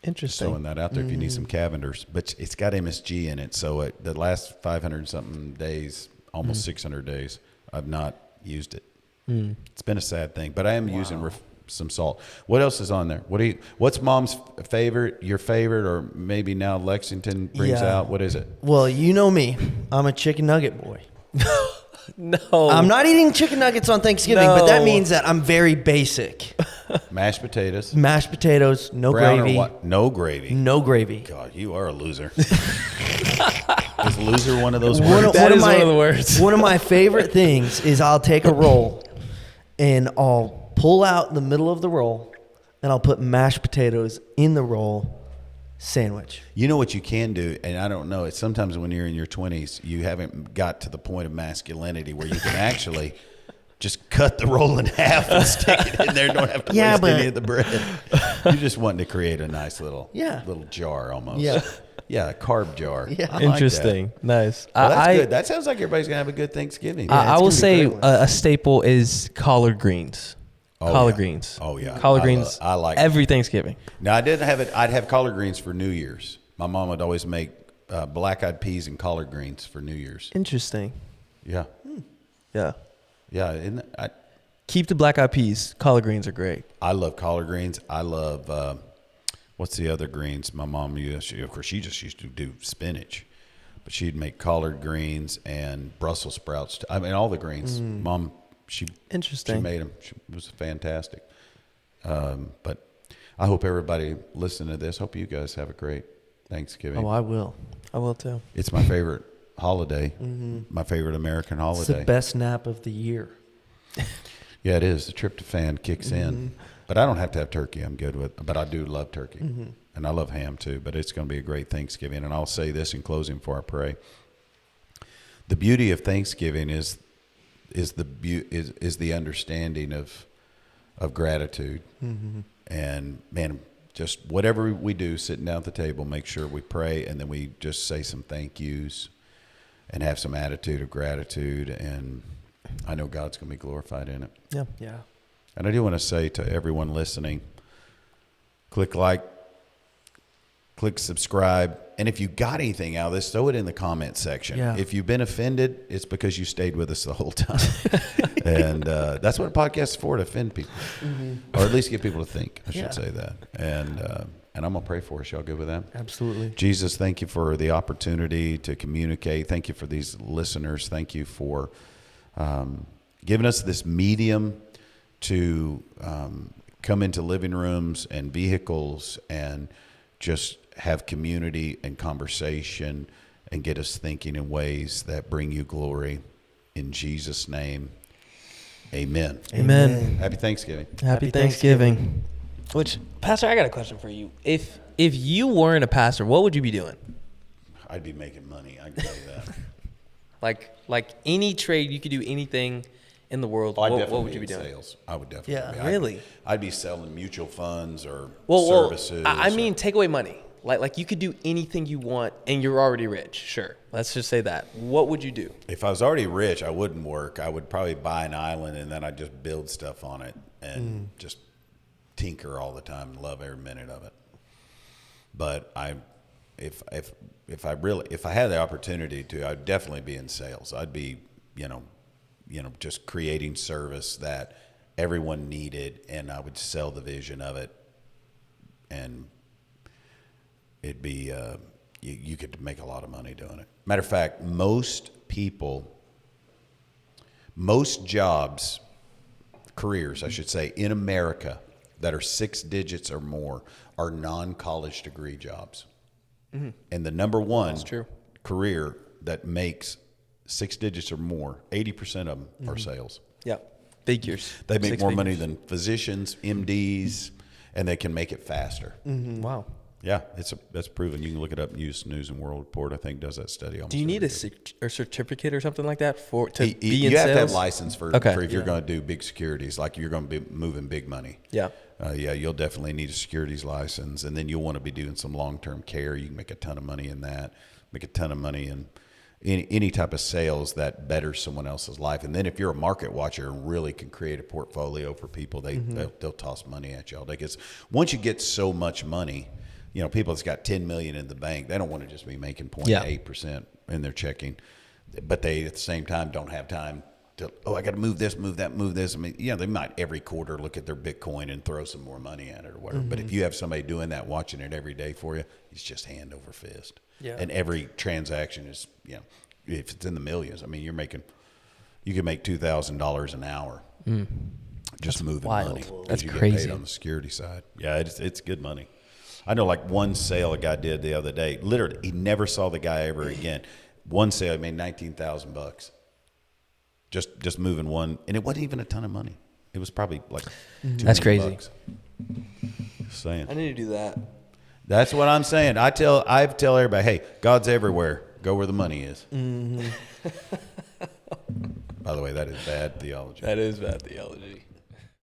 Interesting. Throwing that out there if you need some Cavenders. But it's got MSG in it. So the last 500 something days, almost 600 days, I've not used it. It's been a sad thing. But I am using some salt. What else is on there? What's Mom's favorite, your favorite, or maybe now Lexington brings Yeah. out? What is it? Well, you know me. I'm a chicken nugget boy. No. I'm not eating chicken nuggets on Thanksgiving, but that No. means that I'm very basic. Mashed potatoes. Mashed potatoes, no Brown gravy. or what? No gravy. No gravy. God, you are a loser. Is loser one of those One words? That of is my, one of the words. One of my favorite things is I'll take a roll and I'll pull out the middle of the roll and I'll put mashed potatoes in the roll sandwich. You know what you can do, and I don't know, it's sometimes when you're in your 20s, you haven't got to the point of masculinity where you can actually just cut the roll in half and stick it in there. Don't have to Yeah, waste but- any of the bread. You're just wanting to create a nice little jar almost. Yeah. Yeah, a carb jar. Yeah. I like that. Interesting. Nice. Well, that's I, good. That sounds like everybody's going to have a good Thanksgiving. Yeah, I it's will gonna be say great one. a staple is collard greens. Oh, collard yeah. greens. Oh, yeah. Collard I greens. I like every Thanksgiving. Now, I didn't have it. I'd have collard greens for New Year's. My mom would always make black-eyed peas and collard greens for New Year's. Interesting. Yeah. Yeah. Yeah. Isn't it- Keep the black eyed peas. Collard greens are great. I love collard greens. I love what's the other greens? My mom used. Of course, she just used to do spinach, but she'd make collard greens and Brussels sprouts. I mean, all the greens. Mom, she Interesting. made them. She was fantastic. But I hope everybody listening to this. Hope you guys have a great Thanksgiving. Oh, I will. I will too. It's my favorite holiday, my favorite American It's holiday. the best nap of the year. Yeah, it is. The tryptophan kicks in. But I don't have to have turkey. I'm good with it. But I do love turkey. And I love ham too. But it's going to be a great Thanksgiving. And I'll say this in closing before I pray. The beauty of Thanksgiving is the understanding of gratitude. And man, just whatever we do, sitting down at the table, make sure we pray, and then we just say some thank yous and have some attitude of gratitude. And I know God's going to be glorified in it. Yeah. Yeah. And I do want to say to everyone listening, click like, click subscribe. And if you got anything out of this, throw it in the comment section. Yeah. If you've been offended, it's because you stayed with us the whole time. And that's what a podcast is for, to offend people. Or at least get people to think, I should say that. And I'm going to pray for us. Y'all good with that? Absolutely. Jesus, thank you for the opportunity to communicate. Thank you for these listeners. Thank you for giving us this medium to come into living rooms and vehicles and just have community and conversation and get us thinking in ways that bring you glory. In Jesus' name, amen. Amen. Happy Thanksgiving. Happy Thanksgiving. Which, Pastor, I got a question for you. If you weren't a pastor, what would you be doing? I'd be making money. I can tell you that. Like any trade, you could do anything in the world. What would you be doing? Sales. I would definitely. Yeah. be. Really? I'd be selling mutual funds or Well, services. I mean, take away money. Like you could do anything you want, and you're already rich. Sure, let's just say that. What would you do? If I was already rich, I wouldn't work. I would probably buy an island and then I'd just build stuff on it and just tinker all the time and love every minute of it. But if I had the opportunity to, I'd definitely be in sales. I'd be, just creating service that everyone needed, and I would sell the vision of it, and it'd be you could make a lot of money doing it. Matter of fact, most jobs, careers, I should say, in America that are 6 digits or more are non-college degree jobs. And the number one career that makes 6 digits or more, 80% of them are sales. Yeah, figures. They make 6 more figures. money than physicians, MDs, and they can make it faster. Wow. Yeah, that's proven. You can look it up. News and World Report, I think, does that study. Do you need a certificate or something like that to be in you sales? have to have license for if you're Yeah. going to do big securities, like you're going to be moving big money. Yeah. You'll definitely need a securities license, and then you'll want to be doing some long-term care. You can make a ton of money in that. Make a ton of money in any type of sales that betters someone else's life. And then if you're a market watcher and really can create a portfolio for people, they'll toss money at you all day. Because once you get so much money, people that's got $10 million in the bank, they don't want to just be making 0.8% in their checking, but they at the same time don't have time to, I got to move this, move that, move this. I mean, they might every quarter look at their Bitcoin and throw some more money at it or whatever. But if you have somebody doing that, watching it every day for you, it's just hand over fist. Yeah. And every transaction is, if it's in the millions, I mean, you can make $2,000 an hour just moving wild. money. 'Cause That's you crazy. Get paid on the security side. Yeah, it's good money. I know, like one sale a guy did the other day. Literally, he never saw the guy ever again. One sale, he made $19,000. Just moving one, and it wasn't even a ton of money. It was probably like That's crazy. $200. Just saying. I need to do that. That's what I'm saying. I tell everybody, hey, God's everywhere. Go where the money is. By the way, that is bad theology. That is bad theology.